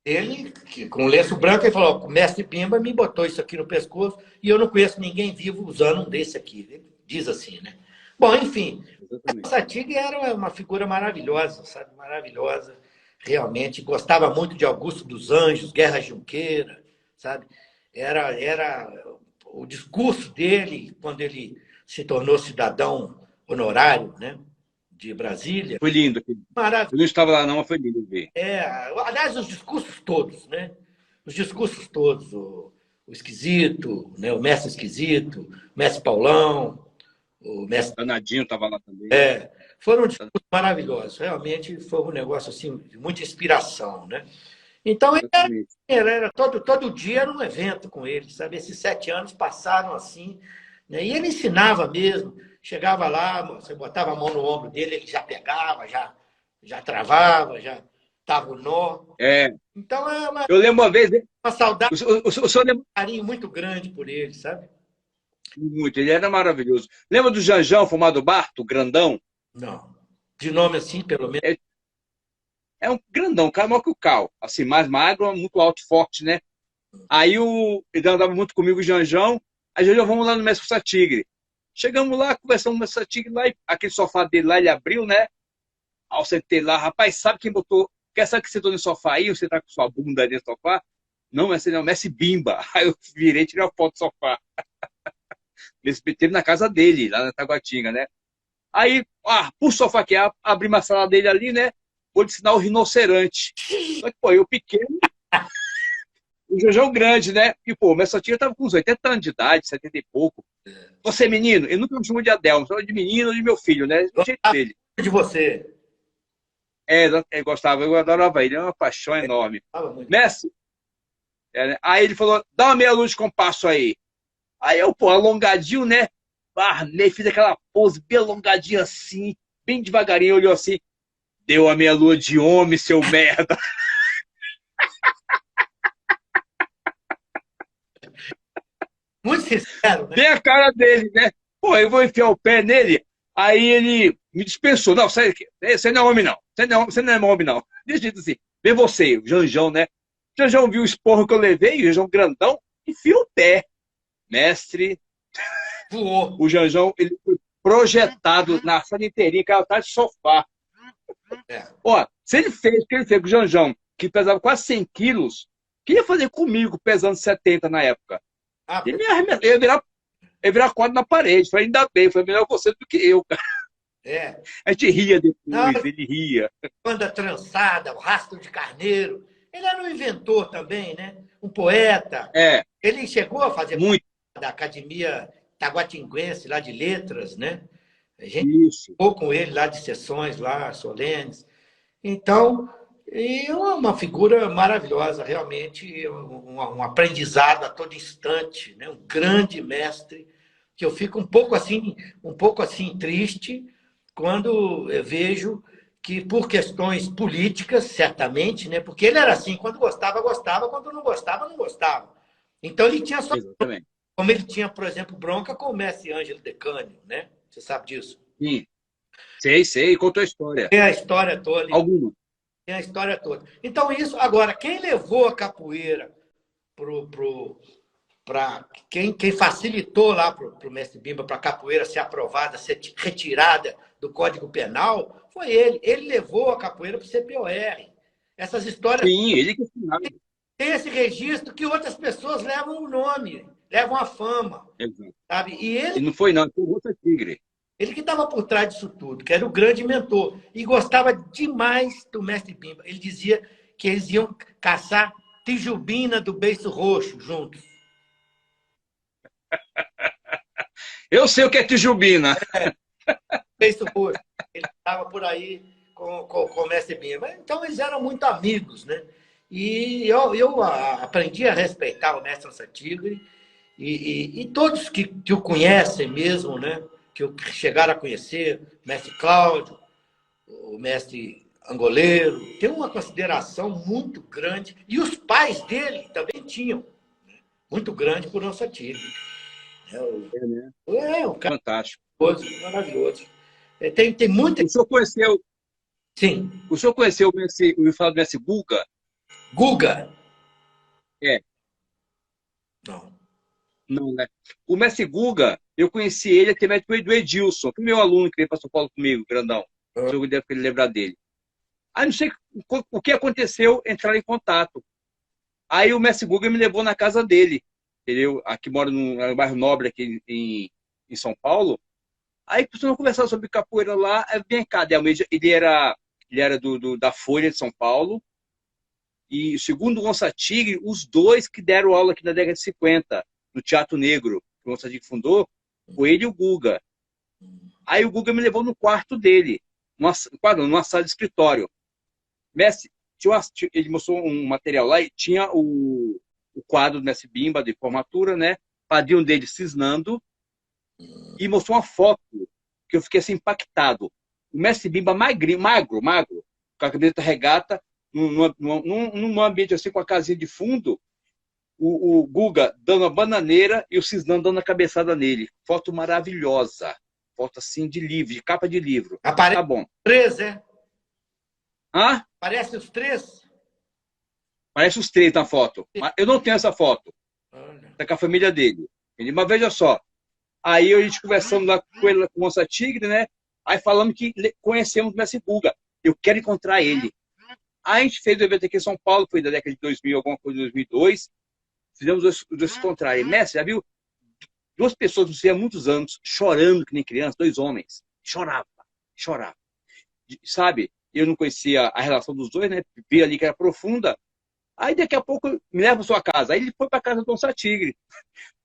Ele, com o lenço branco, ele falou, o mestre Bimba me botou isso aqui no pescoço e eu não conheço ninguém vivo usando um desse aqui. Ele diz assim, né? Bom, enfim, essa tigre era uma figura maravilhosa, sabe? Maravilhosa, realmente. Gostava muito de Augusto dos Anjos, Guerra Junqueira, sabe? Era o discurso dele, quando ele se tornou cidadão honorário, né? De Brasília. Foi lindo. Maravilhoso. Eu não estava lá não, mas foi lindo ver. Aliás, os discursos todos, né? Os discursos todos. O Esquisito, né? O Mestre Esquisito, o Mestre Paulão, o mestre Danadinho estava lá também. Foram discursos maravilhosos. Realmente foi um negócio assim, de muita inspiração, né? Então, era todo dia era um evento com ele, sabe? Esses 7 anos passaram assim, né? E ele ensinava mesmo. Chegava lá, você botava a mão no ombro dele, ele já pegava, já travava, já dava o nó. Então, eu lembro uma vez... Uma saudade, o senhor lembra... um carinho muito grande por ele, sabe? Muito, ele era maravilhoso. Lembra do Janjão, fumado Barto, grandão? Não. De nome assim, pelo menos. É um grandão, um cara maior que o Cal. Assim, mais magro, muito alto, forte, né? Aí ele andava muito comigo, o Janjão. Aí, Janjão, vamos lá no Mestre Força Tigre. Chegamos lá, conversamos no Mestre Força Tigre, lá, aquele sofá dele lá, ele abriu, né? Aí eu sentei lá, rapaz, sabe quem botou? Sabe que sentou no sofá aí? Você tá com sua bunda aí no sofá? Não, Mestre, não, Mestre Bimba. Aí eu virei e tirei a foto do sofá. Teve na casa dele, lá na Taguatinga, né? Aí, puxa o sofá aqui, abri uma sala dele ali, né? Vou te ensinar o rinoceronte. Só que, pô, eu pequeno, o Janjão grande, né? E, pô, o Mestre Tigre tava com uns 80 anos de idade, 70 e pouco. Você, menino, ele nunca me chamou de Adelmo, chamou de menino ou de meu filho, né? Do jeito dele. De você. Eu gostava, eu adorava ele, é uma paixão enorme. Mestre, aí ele falou, dá uma meia luz de compasso aí. Aí eu, pô, alongadinho, né? Armei, fiz aquela pose bem alongadinha assim, bem devagarinho, olhou assim, deu a meia lua de homem, seu merda. Muito sincero, né? Bem a cara dele, né? Pô, eu vou enfiar o pé nele. Aí ele me dispensou. Não, você não é homem, não. Você não é homem, não. Deixa eu dizer assim, vê você, o Janjão, né? O Janjão viu o esporro que eu levei, o Janjão grandão, enfiou o pé. Mestre, voou. O Janjão, ele foi projetado na sala inteirinha, que ela tá de sofá. Ó, se ele fez o que ele fez com o Janjão, que pesava quase 100 quilos, o que ia fazer comigo, pesando 70 na época? Ele me arrebentou, ia virar quadro na parede. Falei, ainda bem, foi melhor você do que eu, cara. A gente ria depois, ele ria. Banda trançada, o rastro de carneiro. Ele era um inventor também, né? Um poeta. É, Ele chegou a fazer parte muito da Academia Taguatinguense, lá de Letras, né? A gente isso. ficou com ele lá de sessões lá, solenes. Então, e é uma figura maravilhosa, realmente um aprendizado a todo instante, né? Um grande mestre, que eu fico um pouco assim triste quando eu vejo que por questões políticas, certamente, né? Porque ele era assim, quando gostava, gostava, quando não gostava, não gostava. Então ele tinha só, Exatamente. como ele tinha, por exemplo, bronca com o mestre Ângelo Decânio, né? Você sabe disso? Sim, sei, contou a história. Tem a história toda. Alguma. Tem a história toda. Então, isso. Agora, quem levou a capoeira para. Quem facilitou lá para o mestre Bimba para a capoeira ser aprovada, ser retirada do Código Penal, foi ele. Ele levou a capoeira para o CPOR. Essas histórias. Sim, ele que ensinava. Tem esse registro que outras pessoas levam o nome, levam a fama, Exato. sabe? E E ele não foi, não, foi outra tigre. Ele que estava por trás disso tudo, que era o grande mentor. E gostava demais do mestre Bimba. Ele dizia que eles iam caçar tijubina do beiço roxo juntos. Eu sei o que é tijubina. Beiço roxo. Ele estava por aí com o mestre Bimba. Então, eles eram muito amigos, né? E eu aprendi a respeitar o mestre Onça Tigre e todos que o conhecem mesmo, né? Que chegaram a conhecer, o mestre Cláudio, o mestre Angoleiro, tem uma consideração muito grande, e os pais dele também tinham, né? Muito grande por Onça Tigre. É, né? É um cara Fantástico. maravilhoso. Tem muita. O senhor conheceu, Sim, o senhor conheceu o falar do Messi Guga? Guga. É, Não. não, né? O Messi Guga, eu conheci ele através do Edilson, que é meu aluno que veio para São Paulo comigo, grandão. O senhor deve lembrar dele. Aí não sei o que aconteceu, entrar em contato. Aí o Messi Guga me levou na casa dele. Entendeu? Aqui mora no bairro Nobre, aqui em São Paulo. Aí começamos a conversar sobre capoeira lá. Vem cá, Delmeida, ele era da Folha de São Paulo. E segundo o Onça Tigre, os dois que deram aula aqui na década de 50, no Teatro Negro, que o Onça Tigre fundou, foi ele e o Guga. Aí o Guga me levou no quarto dele, numa sala de escritório. Mestre, ele mostrou um material lá e tinha o quadro do Mestre Bimba, de formatura, né? Padrinho dele cisnando, e mostrou uma foto que eu fiquei assim impactado. O Mestre Bimba magrinho, magro, com a camiseta regata, num ambiente assim, com a casinha de fundo, o Guga dando a bananeira e o cisnando dando a cabeçada nele. Foto maravilhosa. Foto assim de livro, de capa de livro. Aparece Tá bom. os três, é? Hã? Aparece os três? Parece os três na foto. Mas eu não tenho essa foto. Olha. Tá com a família dele. Mas veja só. Aí a gente conversando lá com ele, com o Onça Tigre, né? Aí falamos que conhecemos o Mestre Guga. Eu quero encontrar ele. Aí a gente fez o evento aqui em São Paulo, foi da década de 2000, alguma coisa de 2002. Fizemos dois encontrar. E, mestre, já viu? Duas pessoas, não sei, há muitos anos, chorando que nem criança, dois homens. Chorava. Sabe? Eu não conhecia a relação dos dois, né? Vi ali que era profunda. Aí daqui a pouco me leva para sua casa. Aí ele foi para casa do Onça Tigre.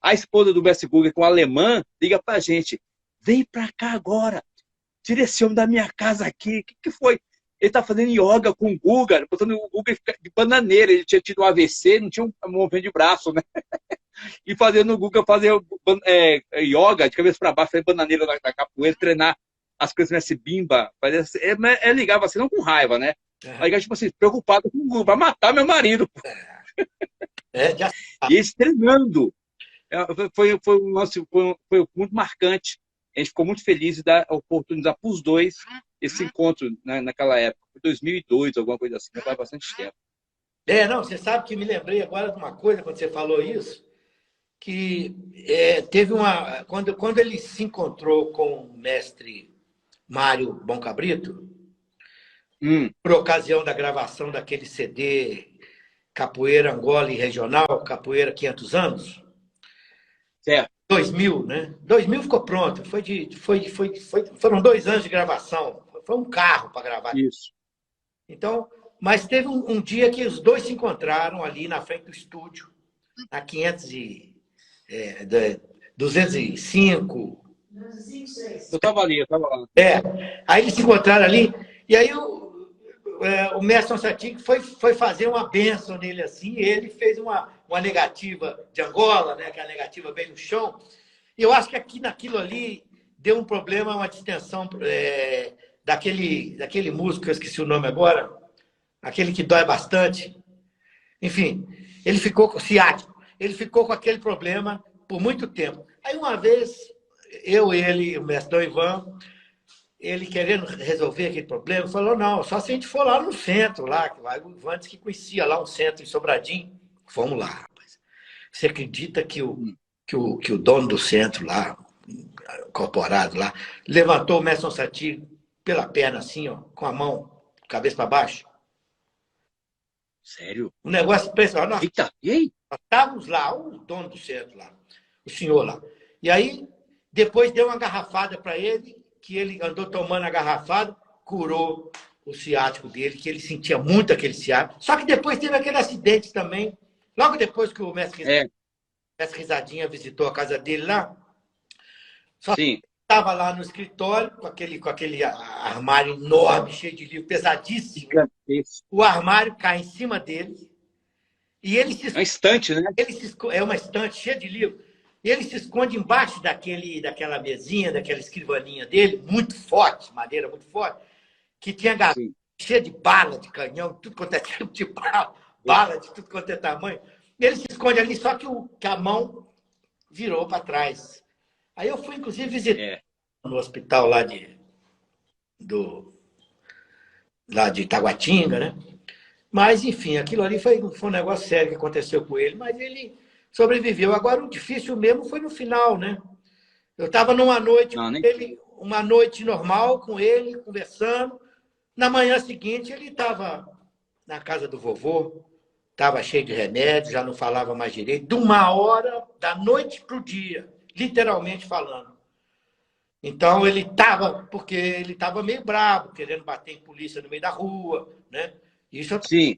A esposa do Mestre Guga, com o alemã, liga pra gente. Vem pra cá agora. Tira esse homem da minha casa aqui. O que foi? Ele tá fazendo yoga com o Guga, botando o Guga de bananeira. Ele tinha tido um AVC, não tinha um movimento de braço, né? E fazendo o Guga fazer yoga de cabeça para baixo, fazer bananeira da capoeira, treinar as coisas nesse bimba. Ligava assim, não com raiva, né? Aí, tipo assim, preocupado com o Guga, vai matar meu marido. Já... E eles treinando. Foi muito marcante. A gente ficou muito feliz de dar a oportunidade para os dois esse encontro, né, naquela época. Foi 2002, alguma coisa assim, faz bastante tempo. Não, você sabe que me lembrei agora de uma coisa, quando você falou isso, que teve uma... Quando ele se encontrou com o mestre Mário Boncabrito, por ocasião da gravação daquele CD Capoeira Angola e Regional, Capoeira 500 anos, Certo. 2000, né? 2000 ficou pronto. Foram 2 anos de gravação. Foi um carro para gravar. Isso. Então, Mas teve um dia que os dois se encontraram ali na frente do estúdio, na 205. Eu tava ali, eu tava lá. Aí eles se encontraram ali, e aí o mestre Satig foi fazer uma bênção nele assim, e ele fez uma negativa de Angola, né, que é a negativa bem no chão, e eu acho que aqui naquilo ali deu um problema, uma distensão daquele músico, eu esqueci o nome agora, aquele que dói bastante. Enfim, ele ficou com ciático, ele ficou com aquele problema por muito tempo. Aí uma vez, ele, o mestre Dom Ivan, ele querendo resolver aquele problema, falou, não, só se a gente for lá no centro, lá, que o Ivan disse que conhecia lá um centro em Sobradinho. Vamos lá, rapaz. Você acredita que o dono do centro lá, incorporado lá, levantou o mestre Satir pela perna assim, ó, com a mão, cabeça para baixo? Sério? Um negócio impressionante. Eita, e aí? Nós estávamos lá, o dono do centro lá, o senhor lá. E aí, depois deu uma garrafada para ele, que ele andou tomando a garrafada, curou o ciático dele, que ele sentia muito aquele ciático. Só que depois teve aquele acidente também. Logo depois que o mestre Risadinha visitou a casa dele lá, só estava lá no escritório, com aquele armário enorme, cheio de livro, pesadíssimo. O armário cai em cima dele. E ele se esconde, é uma estante, né? É uma estante cheia de livros. E ele se esconde embaixo daquela mesinha, daquela escrivaninha dele, muito forte, madeira muito forte, que tinha cheia de bala de canhão, tudo quanto é tipo de bala de tudo quanto é tamanho. E ele se esconde ali, só que a mão virou para trás. Aí eu fui, inclusive, visitar no hospital lá de Taguatinga, né? Mas, enfim, aquilo ali foi um negócio sério que aconteceu com ele, mas ele sobreviveu. Agora, o difícil mesmo foi no final, né? Eu estava numa noite com ele, uma noite normal com ele, conversando. Na manhã seguinte, ele estava na casa do vovô, estava cheio de remédio, já não falava mais direito, de uma hora da noite para o dia, literalmente falando. Então, porque ele estava meio bravo, querendo bater em polícia no meio da rua, né? Isso eu ele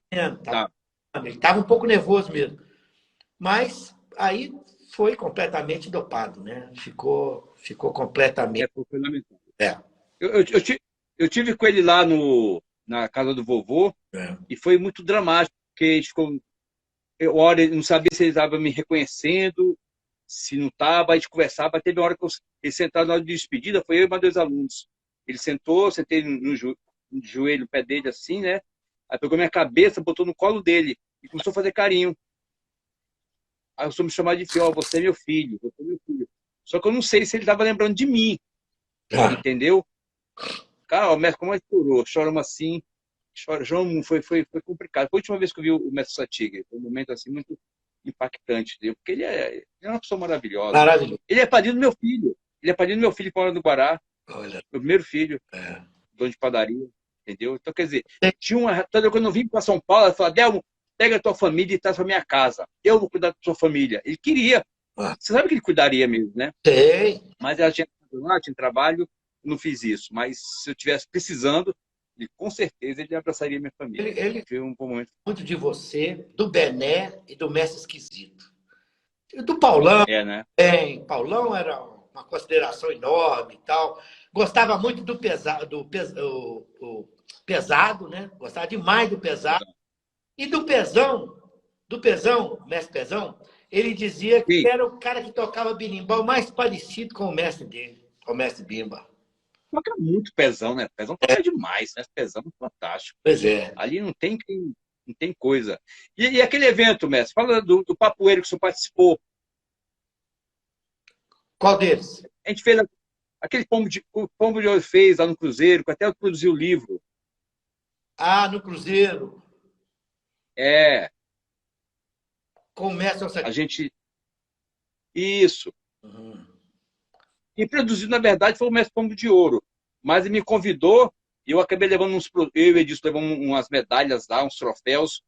estava um pouco nervoso mesmo. Mas aí foi completamente dopado, né? Ficou completamente. Foi fundamental. Eu tive com ele lá na casa do vovô e foi muito dramático, porque a gente ficou. Ele não sabia se ele estava me reconhecendo, se não estava, a gente conversava. Teve uma hora que ele sentava na hora de despedida, foi eu e mais dois alunos. Ele sentou, sentei no joelho, no pé dele assim, né? Aí pegou minha cabeça, botou no colo dele e começou a fazer carinho. Aí começou a me chamar de filho, você é meu filho, você é meu filho. Só que eu não sei se ele estava lembrando de mim, entendeu? Cara, o mestre, como ele chorou, choramos assim, choramos, foi complicado. Foi a última vez que eu vi o mestre Satig, foi um momento assim muito impactante, entendeu? Porque ele é uma pessoa maravilhosa. Maravilhoso. Ele é padrinho do meu filho. Ele é padrinho do meu filho que mora no Guará. Olha. Meu primeiro filho, dono de padaria. Entendeu? Então, quer dizer, quando eu vim para São Paulo, ela falou, Adelmo, pega a tua família e traz para minha casa. Eu vou cuidar da tua família. Ele queria. Você sabe que ele cuidaria mesmo, né? Sei. Mas ela tinha trabalho, eu não fiz isso. Mas se eu estivesse precisando, com certeza ele abraçaria minha família. Ele foi um bom momento. Muito de você, do Bené e do Mestre Esquisito. E do Paulão. Né? Paulão era uma consideração enorme e tal. Gostava muito do pesado, né? Gostava demais do pesado. E do Pezão, mestre Pezão, ele dizia que era o cara que tocava berimbau mais parecido com o mestre dele, com o mestre Bimba. Toca muito Pezão, né? Pezão toca demais, né? Pezão é fantástico. Pois é. Ali não tem coisa. E aquele evento, mestre? Fala do Papoeiro que o senhor participou. Qual deles? A gente fez aquele Pombo de Ouro fez lá no Cruzeiro, que até eu produzi o livro. Ah, no Cruzeiro. Com o mestre a gente. Isso. E produzido, na verdade, foi o mestre Pombo de Ouro. Mas ele me convidou e eu acabei levando eu e o Edilson levamos umas medalhas lá, uns troféus.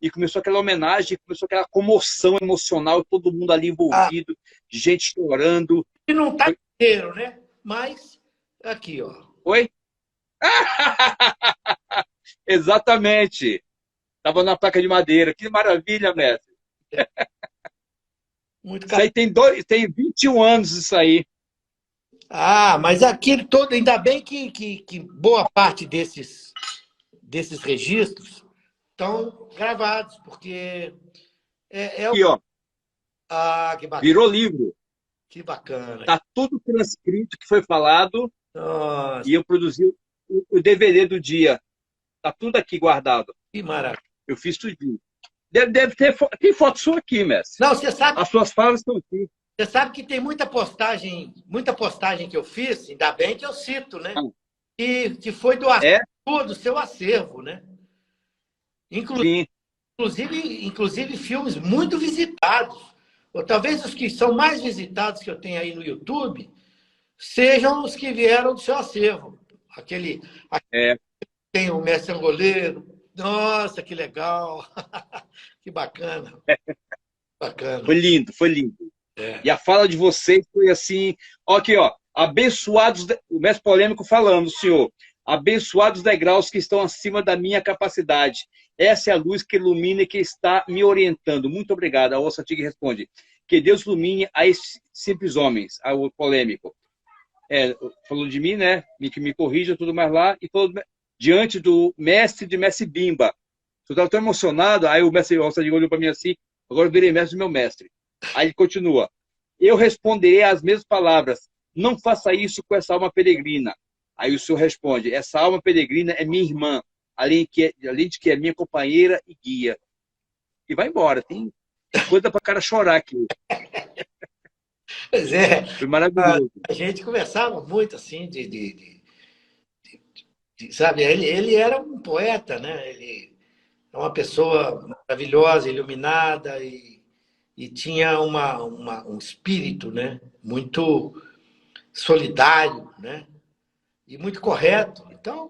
E começou aquela homenagem, começou aquela comoção emocional, todo mundo ali envolvido, gente chorando. E não está inteiro, né? Mas, aqui, ó. Oi? Exatamente. Estava na placa de madeira. Que maravilha, mestre. Muito Isso aí tem 21 anos isso aí. Ah, mas aquele todo, ainda bem que boa parte desses registros estão gravados, porque é o. Aqui, ó, Ah, que bacana, virou livro. que bacana. Tá tudo transcrito que foi falado Nossa, e eu produzi o DVD do dia. Tá tudo aqui guardado. que maravilha. Eu fiz tudinho. Deve ter tem foto sua aqui, mestre. Não, você sabe, As suas falas estão aqui. você sabe que tem muita postagem que eu fiz, ainda bem que eu cito, né? Que foi do É? acervo, do seu acervo, né? Sim. Inclusive filmes muito visitados. Ou talvez os que são mais visitados que eu tenho aí no YouTube sejam os que vieram do seu acervo. Aquele É. tem o Mestre Angoleiro. Nossa, que legal! Que bacana, bacana. Foi lindo, foi lindo. É. E a fala de vocês foi assim, ó, aqui, ó, abençoados, o mestre polêmico falando, senhor, abençoados degraus que estão acima da minha capacidade. Essa é a luz que ilumina e que está me orientando. Muito obrigado. A Ossa Tigre responde, que Deus ilumine a esses simples homens, ao polêmico. Falou de mim, né? Que me corrija, tudo mais lá, e falou diante do mestre Bimba. Eu estava tão emocionado, aí o mestre Ossa Tigre olhou para mim assim, agora eu virei mestre do meu mestre. Aí ele continua. Eu responderei as mesmas palavras. Não faça isso com essa alma peregrina. Aí o senhor responde. Essa alma peregrina é minha irmã, além de que é minha companheira e guia. E vai embora. Tem coisa para cara chorar aqui. Pois é, Foi maravilhoso. a gente conversava muito assim, sabe, ele era um poeta, né? Ele é uma pessoa maravilhosa, iluminada e tinha um espírito, né? Muito solidário, né? E muito correto. Então,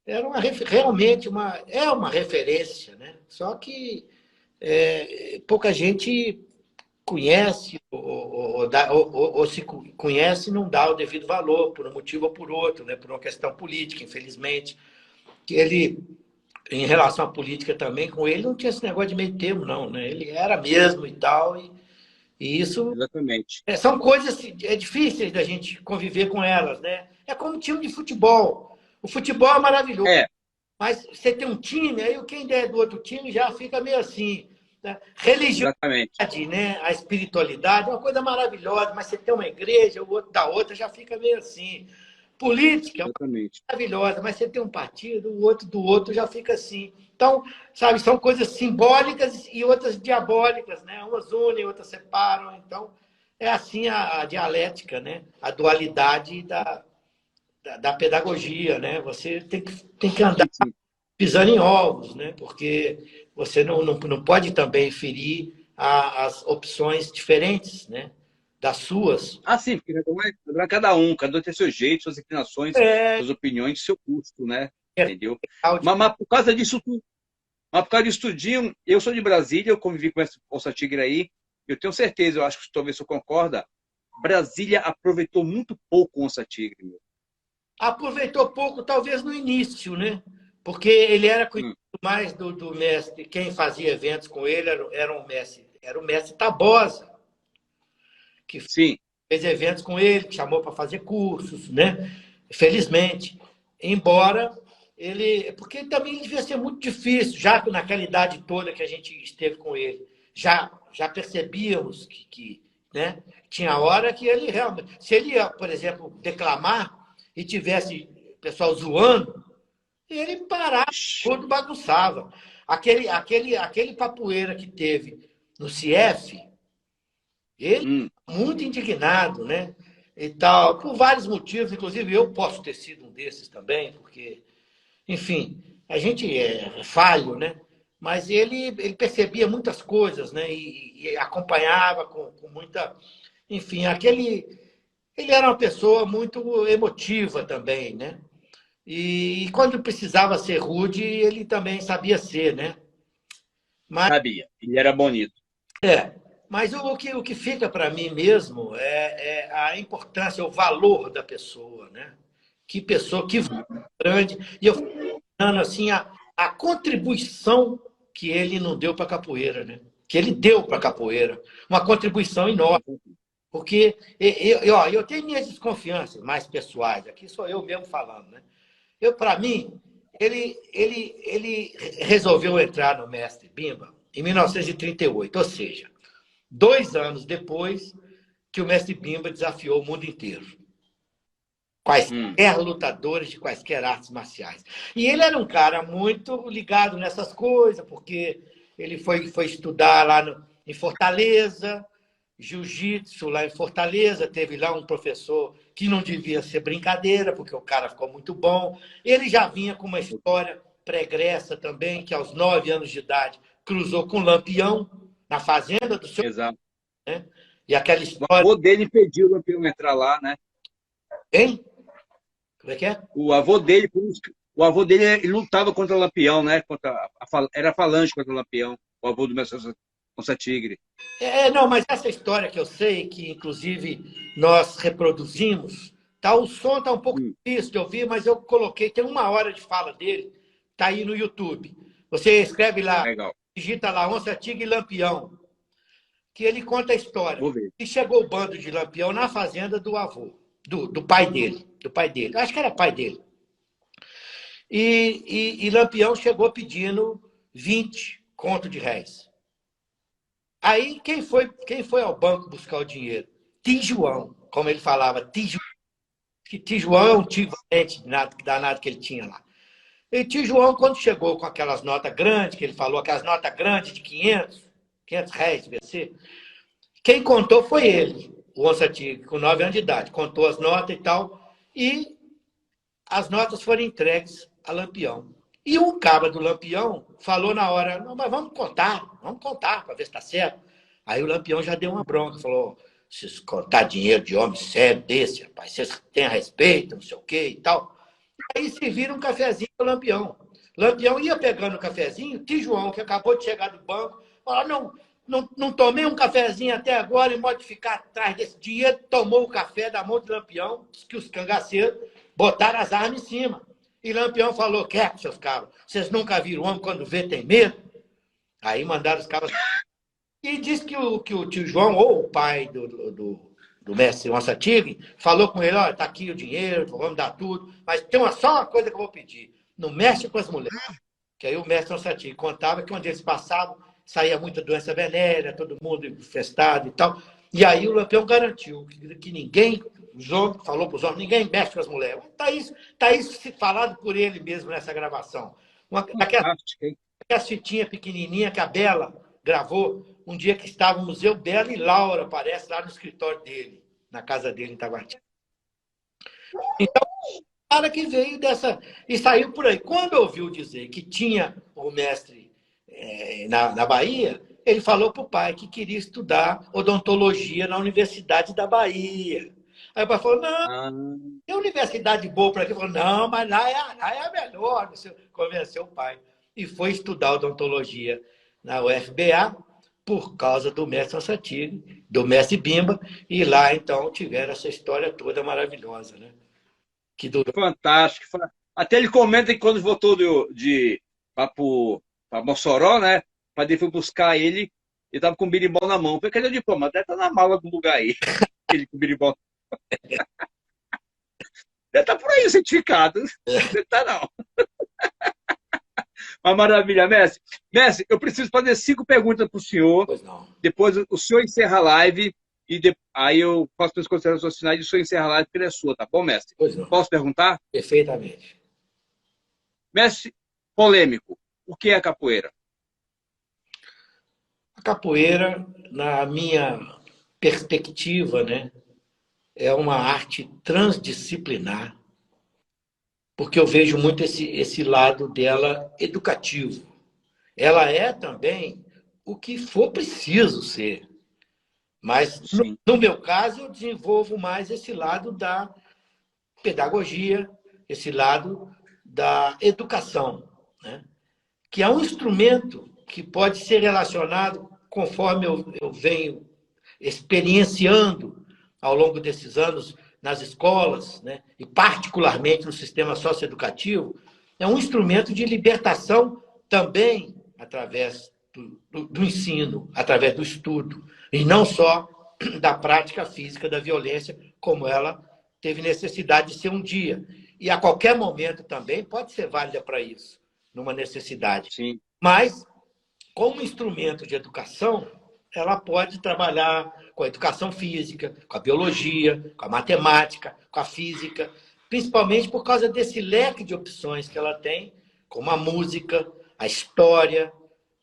era realmente é uma referência, né? Só que pouca gente conhece ou se conhece e não dá o devido valor por um motivo ou por outro, né? Por uma questão política, infelizmente. Que ele, em relação à política também, com ele não tinha esse negócio de meio termo, não, né? Ele era mesmo e tal, e isso Exatamente. são coisas difíceis da gente conviver com elas, né? É como um time de futebol. O futebol é maravilhoso, mas você tem um time, aí quem der do outro time já fica meio assim. Né? Exatamente. Religiosidade, né? A espiritualidade é uma coisa maravilhosa, mas você tem uma igreja, o outro da outra já fica meio assim. Política é uma coisa Exatamente. maravilhosa, mas você tem um partido, o outro do outro já fica assim. Então, sabe, são coisas simbólicas e outras diabólicas, né? Umas unem, outras separam. Então, é assim a dialética, né? A dualidade da pedagogia, né? Você tem que andar Sim. pisando em ovos, né? Porque você não pode também ferir as opções diferentes, né? Das suas. Ah, sim, porque cada um tem seu jeito, suas inclinações, suas opiniões, seu custo, né? Entendeu? Mas por causa disso tudinho, eu sou de Brasília, eu convivi com essa Onça Tigre aí, eu tenho certeza, eu acho que talvez você concorda, Brasília aproveitou muito pouco o Onça Tigre, meu. Aproveitou pouco, talvez no início, né? Porque ele era conhecido mais do mestre, quem fazia eventos com ele era o mestre Tabosa, que Sim. fez eventos com ele, que chamou para fazer cursos, né? Felizmente. Embora ele. Porque também devia ser muito difícil, já que naquela idade toda que a gente esteve com ele, já percebíamos né? Tinha hora que ele realmente. Se ele ia, por exemplo, declamar e tivesse o pessoal zoando, ele parava, tudo bagunçava. Aquele capoeira que teve no CIEF, ele muito indignado, né? E tal, por vários motivos, inclusive eu posso ter sido um desses também, porque, enfim, a gente é falho, né? Mas ele percebia muitas coisas, né? E acompanhava com muita. Enfim, ele era uma pessoa muito emotiva também, né? E quando precisava ser rude, ele também sabia ser, né? Mas, Sabia. Ele era bonito. mas o que fica para mim mesmo é a importância, o valor da pessoa, né? Que pessoa, que grande. E eu fico pensando assim, a contribuição que ele não deu para a capoeira, né? Que ele deu para a capoeira. Uma contribuição enorme. Porque eu tenho minhas desconfianças mais pessoais, aqui sou eu mesmo falando, né? Para mim, ele resolveu entrar no Mestre Bimba em 1938, ou seja, 2 anos depois que o Mestre Bimba desafiou o mundo inteiro. Quaisquer lutadores de quaisquer artes marciais. E ele era um cara muito ligado nessas coisas, porque ele foi estudar lá em Fortaleza, jiu-jitsu lá em Fortaleza, teve lá um professor que não devia ser brincadeira, porque o cara ficou muito bom. Ele já vinha com uma história pregressa também, que aos 9 anos de idade cruzou com o Lampião na fazenda do seu... Exato. Né? E aquela O história... avô dele impediu o Lampião entrar lá, né? Hein? Como é que é? O avô dele ele lutava contra o Lampião, né? Era falange contra o Lampião, o avô do Mestre Onça Tigre. Não, mas essa história que eu sei, que inclusive nós reproduzimos, tá, o som está um pouco difícil de ouvir, mas eu coloquei, tem 1 hora de fala dele, tá aí no YouTube. Você escreve lá, Legal. digita lá, Onça Tigre e Lampião, que ele conta a história. Vou ver. E chegou o bando de Lampião na fazenda do avô, do pai dele. Acho que era pai dele. E Lampião chegou pedindo 20 conto de réis. Aí, quem foi ao banco buscar o dinheiro? Tijuão, como ele falava, Tijuão. Que Tijuão é um tio valente danado que ele tinha lá. E Tijuão, quando chegou com aquelas notas grandes, que ele falou, aquelas notas grandes de 500 réis, devia ser, quem contou foi ele, o Onça Tigre, com 9 anos de idade. Contou as notas e tal, e as notas foram entregues a Lampião. E um cabra do Lampião falou na hora, não, mas vamos contar para ver se está certo. Aí o Lampião já deu uma bronca, falou, se contar dinheiro de homem sério desse, rapaz, vocês têm respeito, não sei o quê e tal. Aí serviram um cafezinho para o Lampião. Lampião ia pegando o cafezinho, Tijuão, que acabou de chegar do banco, falou, não tomei um cafezinho até agora e pode ficar atrás desse dinheiro, tomou o café da mão de Lampião, que os cangaceiros botaram as armas em cima. E Lampião falou, quieto, seus cabras, vocês nunca viram homem quando vê tem medo? Aí mandaram os cabras... E disse que o tio João, ou o pai do mestre Onça Tigre, falou com ele, olha, tá aqui o dinheiro, vamos dar tudo, mas tem só uma coisa que eu vou pedir, não mexe com as mulheres. Que aí o mestre Onça Tigre contava que onde eles passavam, saía muita doença venérea, todo mundo infestado e tal. E aí o Lampião garantiu que ninguém... falou para os homens, ninguém mexe com as mulheres. Tá isso falado por ele mesmo nessa gravação. Aquela fitinha pequenininha que a Bela gravou um dia que estávamos eu, Bela e Laura, aparece lá no escritório dele, na casa dele em Taguatinga. Então, o cara que veio dessa... E saiu por aí. Quando ouviu dizer que tinha o mestre na Bahia, ele falou para o pai que queria estudar odontologia na Universidade da Bahia. Aí o pai falou, não, tem universidade boa para aqui. Ele falou, não, mas lá é a melhor. Convenceu o pai. E foi estudar odontologia na UFBA por causa do mestre Onça Tigre, do mestre Bimba. E lá, então, tiveram essa história toda maravilhosa, né? Que durou... Fantástico. Até ele comenta que quando voltou para Mossoró, né? O pai dele foi buscar ele estava com o birimbau na mão. Eu falei, cadê o diploma? Deve estar na mala do lugar aí. Ele com o birimbau. Deve estar por aí o certificado. Não está, não. Uma maravilha, mestre. Mestre, eu preciso fazer 5 perguntas para o senhor. Pois não. Depois o senhor encerra a live e aí eu faço as considerações finais e o senhor encerra a live porque ele é sua, tá bom, mestre? Pois não. Posso perguntar? Perfeitamente. Mestre, polêmico. O que é a capoeira? A capoeira, na minha perspectiva, né, é uma arte transdisciplinar, porque eu vejo muito esse lado dela educativo. Ela é também o que for preciso ser. Mas, no meu caso, eu desenvolvo mais esse lado da pedagogia, esse lado da educação, né? Que é um instrumento que pode ser relacionado, conforme eu venho experienciando ao longo desses anos nas escolas, né? E particularmente no sistema socioeducativo, é um instrumento de libertação também através do ensino, através do estudo, e não só da prática física da violência, como ela teve necessidade de ser um dia. E a qualquer momento também pode ser válida para isso, numa necessidade. Sim. Mas, como instrumento de educação, ela pode trabalhar com a educação física, com a biologia, com a matemática, com a física, principalmente por causa desse leque de opções que ela tem, como a música, a história,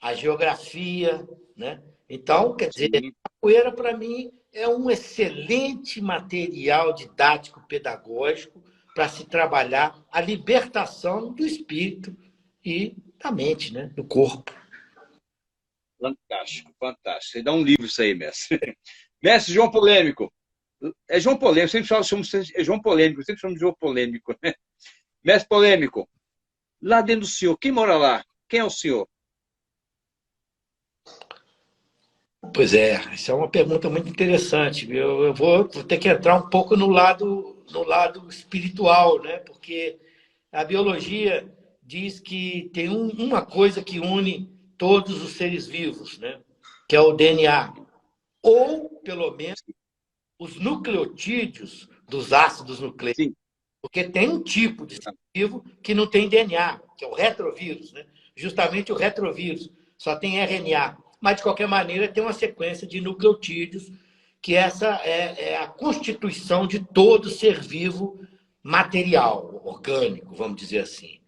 a geografia, né? Então, quer dizer, a capoeira, para mim, é um excelente material didático-pedagógico para se trabalhar a libertação do espírito e da mente, né? Do corpo. Fantástico, fantástico. Você dá um livro isso aí, mestre. Mestre João Polêmico. É João Polêmico, sempre chamamos é João Polêmico, sempre chamamos de João Polêmico, né? Mestre Polêmico, lá dentro do senhor, quem mora lá? Quem é o senhor? Pois é, isso é uma pergunta muito interessante. Eu vou ter que entrar um pouco no lado espiritual, né? Porque a biologia diz que tem uma coisa que une todos os seres vivos, né? Que é o DNA. Ou, pelo menos, os nucleotídeos dos ácidos nucleicos. Sim. Porque tem um tipo de ser vivo que não tem DNA, que é o retrovírus, né? Justamente o retrovírus, só tem RNA. Mas, de qualquer maneira, tem uma sequência de nucleotídeos, que essa é a constituição de todo ser vivo material, orgânico, vamos dizer assim.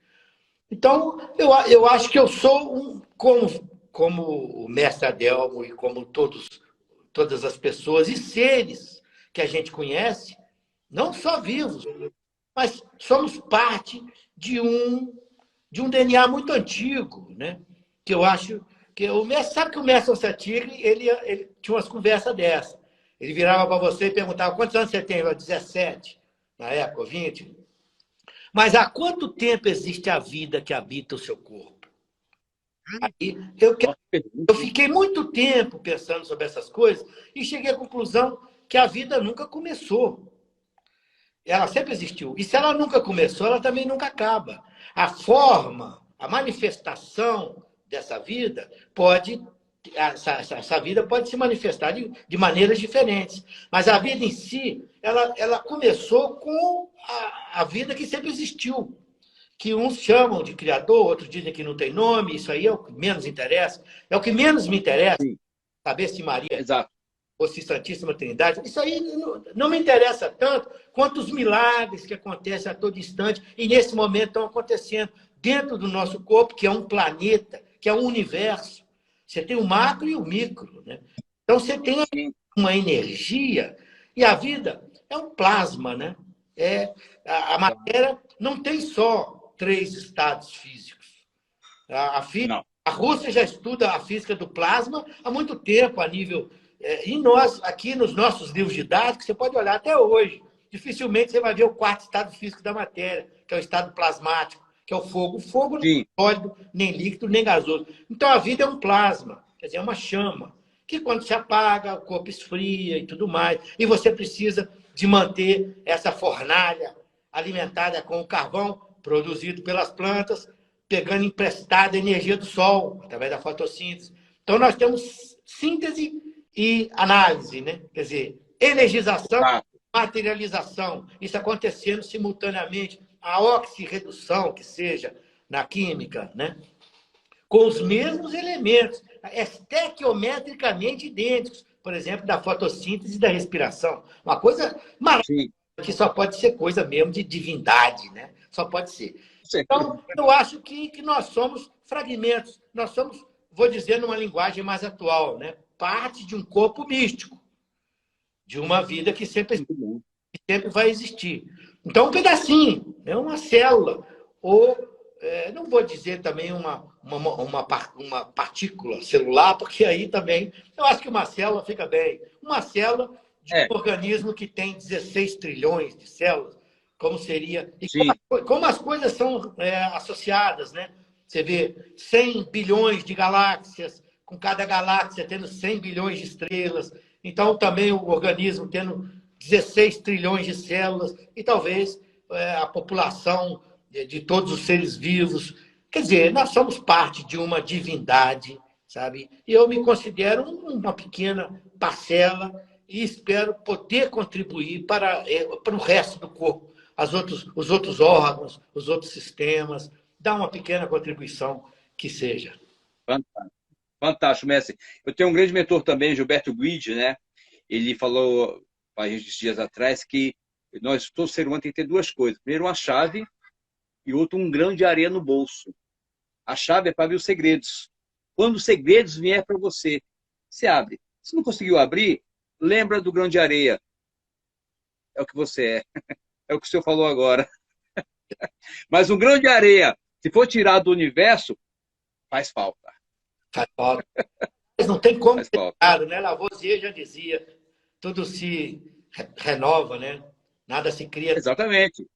Então, eu acho que eu sou como o mestre Adelmo e como todas as pessoas e seres que a gente conhece, não só vivos, mas somos parte de um DNA muito antigo, né? Que eu acho que o mestre, sabe que o mestre Satigre, ele tinha umas conversas dessas. Ele virava para você e perguntava: quantos anos você tem? Eu, 17, na época, 20. Mas há quanto tempo existe a vida que habita o seu corpo? Aí, eu fiquei muito tempo pensando sobre essas coisas e cheguei à conclusão que a vida nunca começou. Ela sempre existiu. E se ela nunca começou, ela também nunca acaba. A forma, a manifestação dessa vida essa vida pode se manifestar de maneiras diferentes. Mas a vida em si, ela começou com a vida que sempre existiu. Que uns chamam de criador, outros dizem que não tem nome, isso aí é o que menos interessa. É o que menos me interessa, saber se Maria Exato. ou se Santíssima Trindade. Isso aí não me interessa tanto quanto os milagres que acontecem a todo instante e nesse momento estão acontecendo dentro do nosso corpo, que é um planeta, que é um universo. Você tem o macro e o micro, né? Então você tem uma energia e a vida é um plasma, né? A matéria não tem só 3 estados físicos. A Rússia já estuda a física do plasma há muito tempo, a nível. E nós, aqui nos nossos livros didáticos, você pode olhar até hoje. Dificilmente você vai ver o 4º estado físico da matéria, que é o estado plasmático, que é o fogo. O fogo não é sólido, nem líquido, nem gasoso. Então a vida é um plasma, quer dizer, é uma chama, que quando se apaga, o corpo esfria e tudo mais. E você precisa de manter essa fornalha alimentada com o carvão produzido pelas plantas, pegando emprestada a energia do sol, através da fotossíntese. Então, nós temos síntese e análise, né? Quer dizer, energização, materialização, isso acontecendo simultaneamente, a oxirredução, que seja na química, né? Com os mesmos elementos, estequiometricamente idênticos, por exemplo, da fotossíntese e da respiração. Uma coisa maravilhosa, que só pode ser coisa mesmo de divindade, né? Só pode ser. Então, eu acho que nós somos fragmentos, nós somos, vou dizer numa linguagem mais atual, né? Parte de um corpo místico, de uma vida que sempre vai existir. Então, um pedacinho, é uma célula, ou, não vou dizer também uma partícula celular, porque aí também, eu acho que uma célula fica bem. Uma célula de um organismo que tem 16 trilhões de células, como seria... E como as coisas são associadas, né? Você vê 100 bilhões de galáxias, com cada galáxia tendo 100 bilhões de estrelas. Então, também o organismo tendo 16 trilhões de células. E talvez a população de todos os seres vivos. Quer dizer, nós somos parte de uma divindade, sabe? E eu me considero uma pequena parcela e espero poder contribuir para o resto do corpo, os outros órgãos, os outros sistemas, dar uma pequena contribuição que seja. Fantástico, fantástico, mestre. Eu tenho um grande mentor também, Gilberto Guidi, né? Ele falou para a gente dias atrás que todo ser humano tem que ter duas coisas. Primeiro, uma chave e outro, um grão de areia no bolso. A chave é para abrir os segredos. Quando os segredos vier para você, você abre. Se não conseguiu abrir, lembra do grão de areia. É o que você é. É o que o senhor falou agora. Mas um grão de areia, se for tirado do universo, faz falta. Faz falta. Mas não tem como Faz ser falta. tirado, né? Lavoisier já dizia, tudo se renova, né? Nada se cria. Exatamente.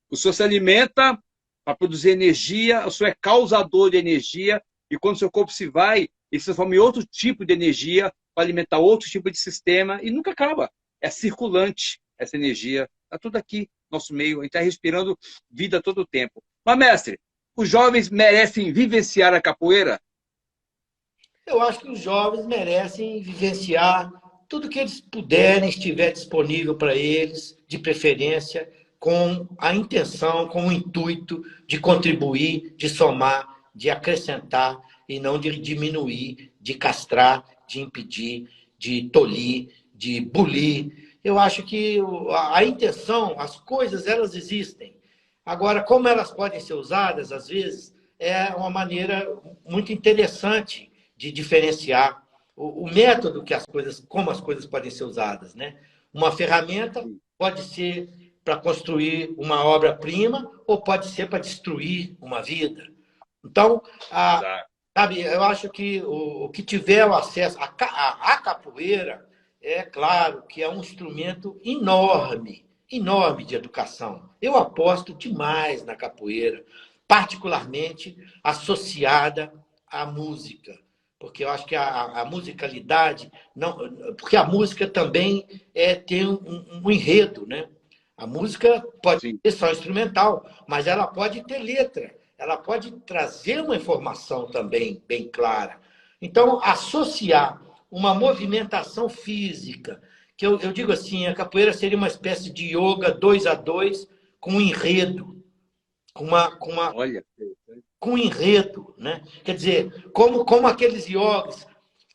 O senhor se alimenta para produzir energia, o senhor é causador de energia, e quando o seu corpo se vai, ele se transforma em outro tipo de energia para alimentar outro tipo de sistema, e nunca acaba. É circulante essa energia. Está tudo aqui, nosso meio, a gente está respirando vida todo o tempo. Mas, mestre, os jovens merecem vivenciar a capoeira? Eu acho que os jovens merecem vivenciar tudo que eles puderem, estiver disponível para eles, de preferência, com a intenção, com o intuito de contribuir, de somar, de acrescentar e não de diminuir, de castrar, de impedir, de tolir, de bulir. Eu acho que a intenção, as coisas, elas existem. Agora, como elas podem ser usadas, às vezes, é uma maneira muito interessante de diferenciar o método que como as coisas podem ser usadas, né? Uma ferramenta pode ser para construir uma obra-prima ou pode ser para destruir uma vida. Então, sabe, eu acho que o que tiver o acesso à capoeira, é claro que é um instrumento enorme, enorme de educação. Eu aposto demais na capoeira, particularmente associada à música, porque eu acho que a musicalidade, não, porque a música também tem um enredo, né? A música pode Sim. ser só instrumental, mas ela pode ter letra, ela pode trazer uma informação também bem clara. Então, associar uma movimentação física, que eu digo assim, a capoeira seria uma espécie de yoga 2 a 2 com um enredo, Olha. com um enredo, né? Quer dizer, como aqueles iogues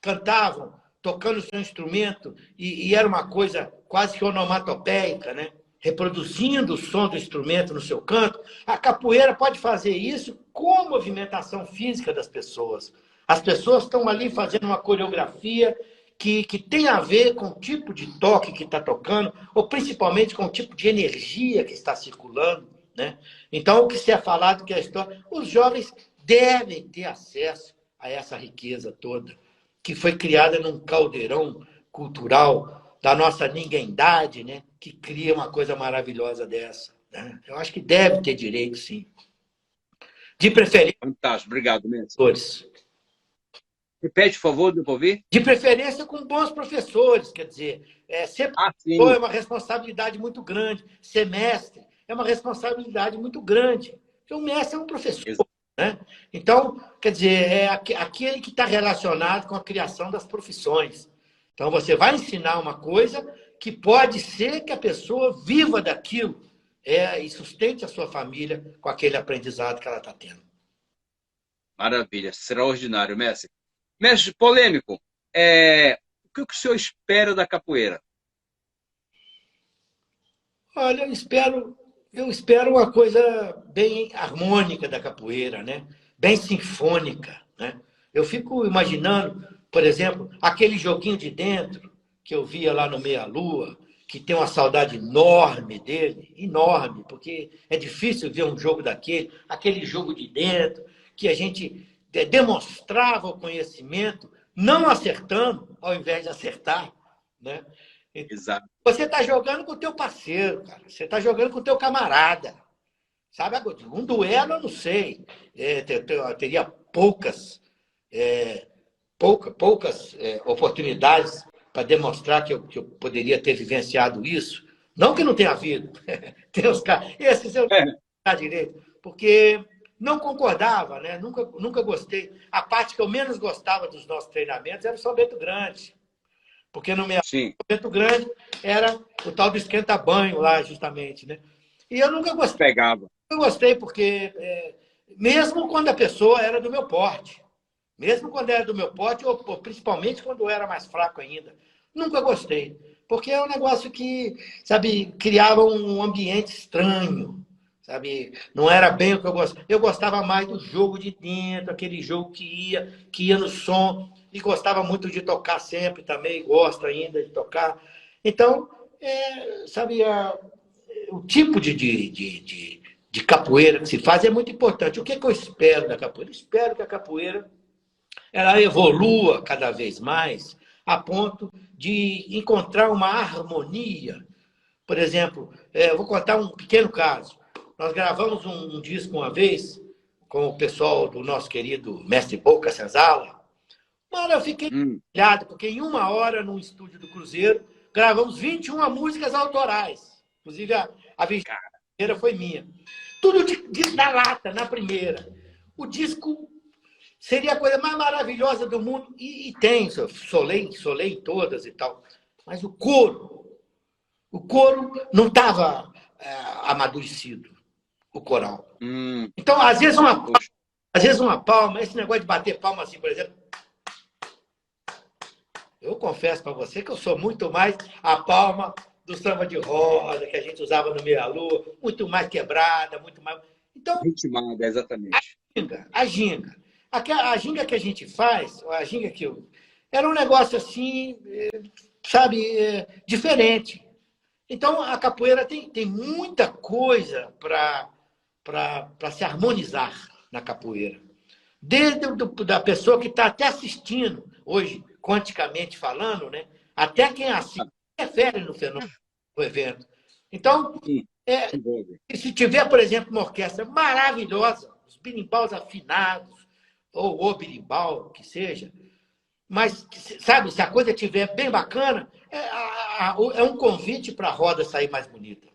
cantavam, tocando o seu instrumento, e era uma coisa quase que onomatopeica, né? Reproduzindo o som do instrumento no seu canto, a capoeira pode fazer isso com a movimentação física das pessoas. As pessoas estão ali fazendo uma coreografia que tem a ver com o tipo de toque que está tocando, ou principalmente com o tipo de energia que está circulando, né? Então, o que se é falado que é a história, os jovens devem ter acesso a essa riqueza toda, que foi criada num caldeirão cultural da nossa ninguém-dade, né? Que cria uma coisa maravilhosa dessa, né? Eu acho que deve ter direito, sim. De preferência, Fantástico, obrigado, mestre. professores. Repete, por favor, deu para ouvir? De preferência com bons professores, quer dizer, ser Sim. professor é uma responsabilidade muito grande, ser mestre é uma responsabilidade muito grande, porque o mestre é um professor, né? Então, quer dizer, é aquele que está relacionado com a criação das profissões. Então, você vai ensinar uma coisa que pode ser que a pessoa viva daquilo e sustente a sua família com aquele aprendizado que ela está tendo. Maravilha, extraordinário, mestre. Mestre polêmico, o que o senhor espera da capoeira? Olha, eu espero uma coisa bem harmônica da capoeira, né? Bem sinfônica, né? Eu fico imaginando, por exemplo, aquele joguinho de dentro que eu via lá no Meia-Lua, que tem uma saudade enorme dele, enorme, porque é difícil ver um jogo daquele, aquele jogo de dentro, que a gente demonstrava o conhecimento, não acertando, ao invés de acertar, né? Exato. Você está jogando com o teu parceiro, cara. Você está jogando com o teu camarada. Sabe? Um duelo, eu não sei. Teria poucas oportunidades para demonstrar que eu poderia ter vivenciado isso. Não que não tenha havido. Tem os caras. Esses eu direito, porque não concordava, né? Nunca gostei. A parte que eu menos gostava dos nossos treinamentos era o São Bento Grande, porque no meu Sim. São Bento Grande era o tal do esquenta-banho lá, justamente, né? E eu nunca gostei. Pegava. Eu gostei porque, mesmo quando a pessoa era do meu porte, ou principalmente quando eu era mais fraco ainda, nunca gostei. Porque é um negócio que, sabe, criava um ambiente estranho, sabe? Não era bem o que eu gostava. Eu gostava mais do jogo de dentro, aquele jogo que ia no som, e gostava muito de tocar sempre também, gosto ainda de tocar. Então, sabe, o tipo de capoeira que se faz é muito importante. O que eu espero da capoeira? Eu espero que a capoeira ela evolua cada vez mais a ponto de encontrar uma harmonia. Por exemplo, eu vou contar um pequeno caso. Nós gravamos um disco uma vez com o pessoal do nosso querido mestre Boca Senzala. Mano, eu fiquei olhado, porque em 1 hora, no estúdio do Cruzeiro, gravamos 21 músicas autorais. Inclusive, a 20ª foi minha. Tudo na lata, na primeira. O disco seria a coisa mais maravilhosa do mundo. E tem, solei em todas e tal. Mas o coro não estava amadurecido, o coral. Então, às vezes uma palma, esse negócio de bater palma assim, por exemplo, eu confesso para você que eu sou muito mais a palma do samba de roda, que a gente usava no meia-lua, muito mais quebrada, muito mais... Então, Ritmada, exatamente. A ginga. A ginga que a gente faz, a ginga que eu... Era um negócio assim, sabe, diferente. Então, a capoeira tem muita coisa para se harmonizar na capoeira. Desde da pessoa que está até assistindo, hoje, quanticamente falando, né? Até quem assiste interfere no fenômeno do evento. Então, se tiver, por exemplo, uma orquestra maravilhosa, os birimbaus afinados, ou o birimbau, que seja, mas, sabe, se a coisa estiver bem bacana, é um convite para a roda sair mais bonita.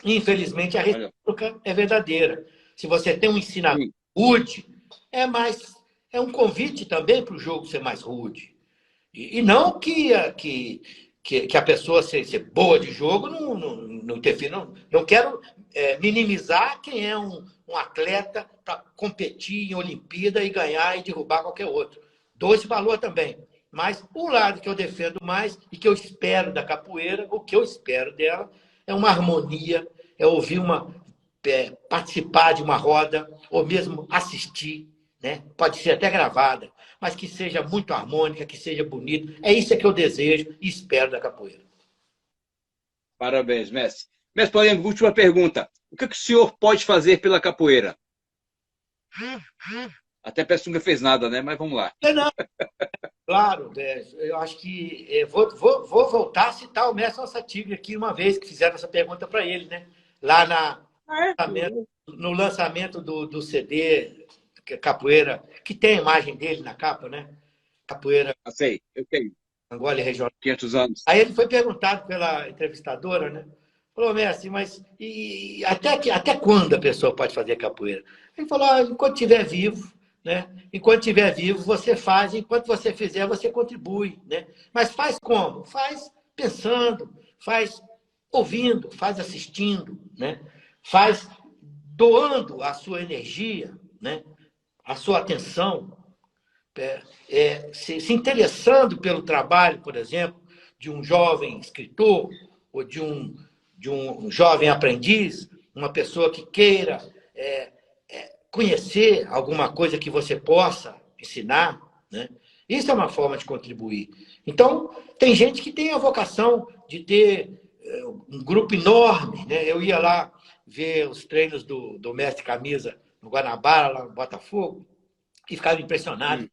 Infelizmente, a recíproca é verdadeira. Se você tem um ensinamento rude, é um convite também para o jogo ser mais rude. E não que a pessoa ser boa de jogo não interfira. Não quero minimizar quem é um atleta para competir em Olimpíada e ganhar e derrubar qualquer outro. Dou esse valor também. Mas o lado que eu defendo mais e que eu espero da capoeira, o que eu espero dela, é uma harmonia, é ouvir participar de uma roda, ou mesmo assistir, né? Pode ser até gravada, mas que seja muito harmônica, que seja bonito. É isso que eu desejo e espero da capoeira. Parabéns, mestre. Mestre Paulinho, última pergunta. O que o senhor pode fazer pela capoeira? Até parece que nunca fez nada, né? Mas vamos lá. Não. Claro, eu acho que vou voltar a citar o mestre Nossa Tigre aqui uma vez que fizeram essa pergunta para ele, né? Lá no lançamento do CD Capoeira, que tem a imagem dele na capa, né? Capoeira. Sei, eu tenho. Angola e Regional. 500 anos. Aí ele foi perguntado pela entrevistadora, né? Falou, mestre, mas até quando a pessoa pode fazer capoeira? Ele falou, enquanto estiver vivo, né? Enquanto estiver vivo, você faz, enquanto você fizer, você contribui, né? Mas faz como? Faz pensando, faz ouvindo, faz assistindo, né? Faz doando a sua energia, né? A sua atenção, se interessando pelo trabalho, por exemplo, de um jovem escritor ou de um jovem aprendiz, uma pessoa que queira conhecer alguma coisa que você possa ensinar, né? Isso é uma forma de contribuir. Então, tem gente que tem a vocação de ter um grupo enorme, né? Eu ia lá ver os treinos do mestre Camisa no Guanabara, lá no Botafogo, e ficava impressionado.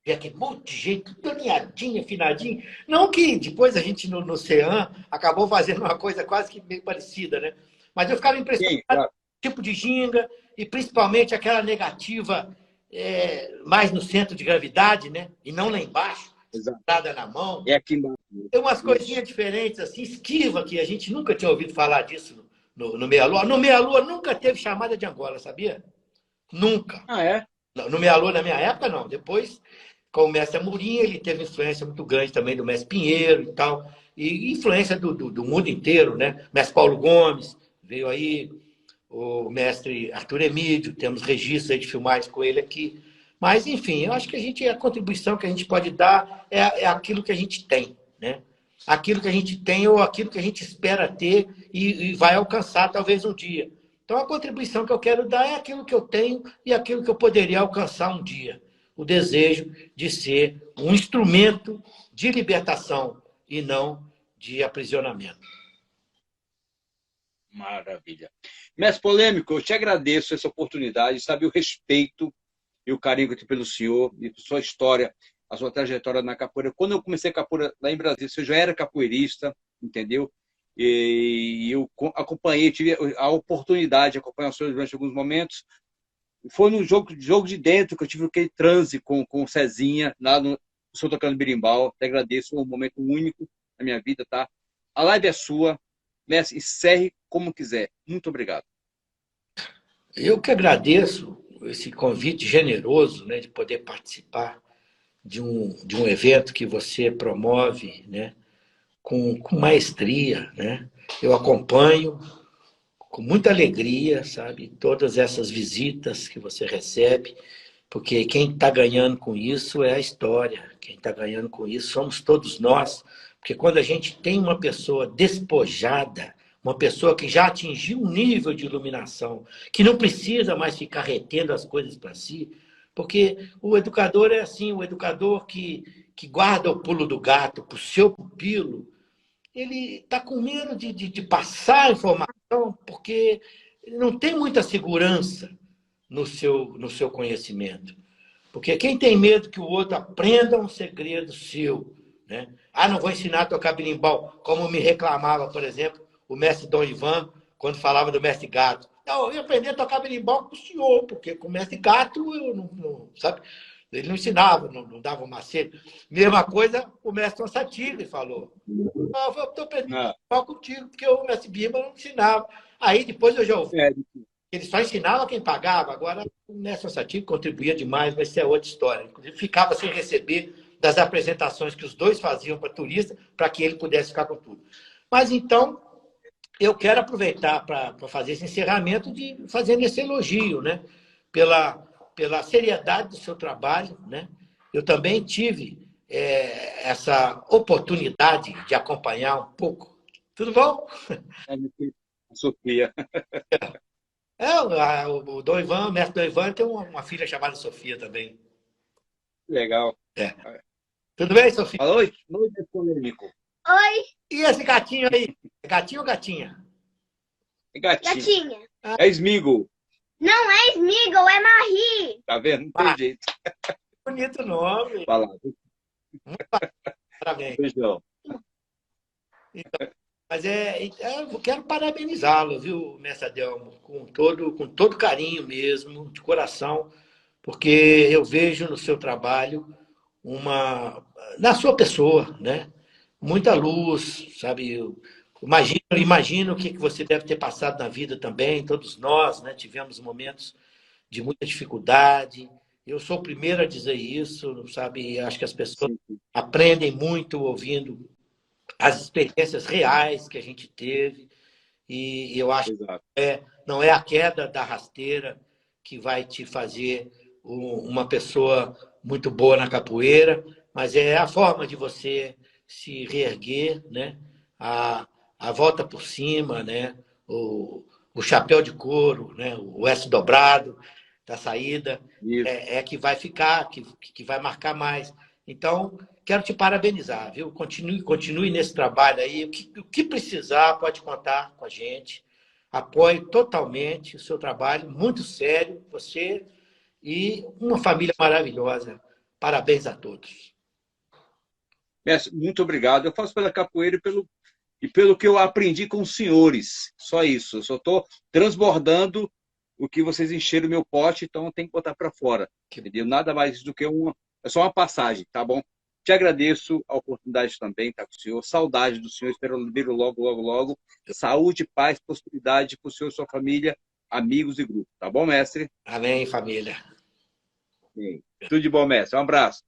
Ver aquele monte de gente, tudo alinhadinho, afinadinho. Não que depois a gente, no CEAM, acabou fazendo uma coisa quase que meio parecida, né? Mas eu ficava impressionado com o tipo de ginga, e principalmente aquela negativa mais no centro de gravidade, né? E não lá embaixo, dada na mão. É aqui embaixo. Tem umas coisinhas diferentes, assim, esquiva, que a gente nunca tinha ouvido falar disso no Meia-Lua. No Meia-Lua nunca teve chamada de Angola, sabia? Nunca. Ah, é? No Meia-Lua, na minha época, não. Depois, com o mestre Amorim, ele teve influência muito grande também do mestre Pinheiro e tal. E influência do mundo inteiro, né? Mestre Paulo Gomes veio aí, o mestre Arthur Emídio, temos registros aí de filmagens com ele aqui. Mas, enfim, eu acho que a contribuição que a gente pode dar é aquilo que a gente tem, né? Aquilo que a gente tem ou aquilo que a gente espera ter e vai alcançar talvez um dia. Então, a contribuição que eu quero dar é aquilo que eu tenho e aquilo que eu poderia alcançar um dia. O desejo de ser um instrumento de libertação e não de aprisionamento. Maravilha. Mestre Polêmico, eu te agradeço essa oportunidade, sabe, o respeito e o carinho que eu tenho pelo senhor e por sua história, a sua trajetória na capoeira. Quando eu comecei a capoeira lá em Brasília, eu já era capoeirista, entendeu? E eu acompanhei, tive a oportunidade de acompanhar o senhor durante alguns momentos. Foi no jogo de dentro que eu tive aquele transe com o Cezinha, lá no Sou Tocando Berimbau. Te agradeço, um momento único na minha vida, tá? A live é sua. Mestre, encerre como quiser. Muito obrigado. Eu que agradeço esse convite generoso, né, de poder participar de um evento que você promove, né, com maestria, né? Eu acompanho com muita alegria, sabe, todas essas visitas que você recebe, porque quem está ganhando com isso é a história, quem está ganhando com isso somos todos nós, porque quando a gente tem uma pessoa despojada, uma pessoa que já atingiu um nível de iluminação, que não precisa mais ficar retendo as coisas para si, porque o educador é assim, o educador que guarda o pulo do gato para o seu pupilo, ele está com medo de passar a informação, porque ele não tem muita segurança no seu conhecimento. Porque quem tem medo que o outro aprenda um segredo seu, né? Ah, não vou ensinar a tocar berimbau, como me reclamava, por exemplo, o mestre Dom Ivan, quando falava do mestre Gato. Não, eu ia aprender a tocar berimbau com o senhor, porque com o mestre Gato eu não sabe? Ele não ensinava, não dava um macete. Mesma coisa o mestre Onsatile falou. Ah, eu estou aprendendo berimbau contigo, porque o mestre Bimba não ensinava. Aí depois eu já ouvi. Ele só ensinava quem pagava. Agora, o Nelson Sativ contribuía demais, mas isso é outra história. Inclusive, ficava sem receber das apresentações que os dois faziam para turista, para que ele pudesse ficar com tudo. Mas, então, eu quero aproveitar para fazer esse encerramento fazendo esse elogio, né? Pela seriedade do seu trabalho, né? Eu também tive essa oportunidade de acompanhar um pouco. Tudo bom? Sofia. O Dom Ivan, o mestre Dom Ivan, tem uma filha chamada Sofia também. Legal. Tudo bem, Sofia? Boa noite, noite polêmico. Oi. E esse gatinho aí? É gatinho ou gatinha? É gatinho. Gatinha. É Smeagol. Não é Smeagol, é Marie. Tá vendo? Não tem jeito. Bonito nome. Vai lá. Parabéns. Beijão. Então, mas eu quero parabenizá-lo, viu, mestre Adelmo, com todo carinho mesmo, de coração, porque eu vejo no seu trabalho na sua pessoa, né? Muita luz, sabe? Eu imagino o que você deve ter passado na vida também, todos nós, né? Tivemos momentos de muita dificuldade. Eu sou o primeiro a dizer isso, sabe? Acho que as pessoas aprendem muito ouvindo as experiências reais que a gente teve, e eu acho que não é a queda da rasteira que vai te fazer uma pessoa muito boa na capoeira, mas é a forma de você se reerguer, né? A volta por cima, né? O chapéu de couro, né? O S dobrado da saída, que vai ficar, que vai marcar mais. Então, quero te parabenizar, viu? Continue nesse trabalho aí. O que precisar, pode contar com a gente. Apoio totalmente o seu trabalho, muito sério, você e uma família maravilhosa. Parabéns a todos. Mestre, muito obrigado. Eu faço pela capoeira e pelo que eu aprendi com os senhores. Só isso. Eu só estou transbordando o que vocês encheram o meu pote, então eu tenho que botar para fora. Entendeu? Nada mais do que é só uma passagem, tá bom? Te agradeço a oportunidade também, tá com o senhor. Saudade do senhor, espero vê-lo logo, logo, logo. Saúde, paz, prosperidade para o senhor, sua família, amigos e grupo. Tá bom, mestre? Amém, família. Sim. Tudo de bom, mestre. Um abraço.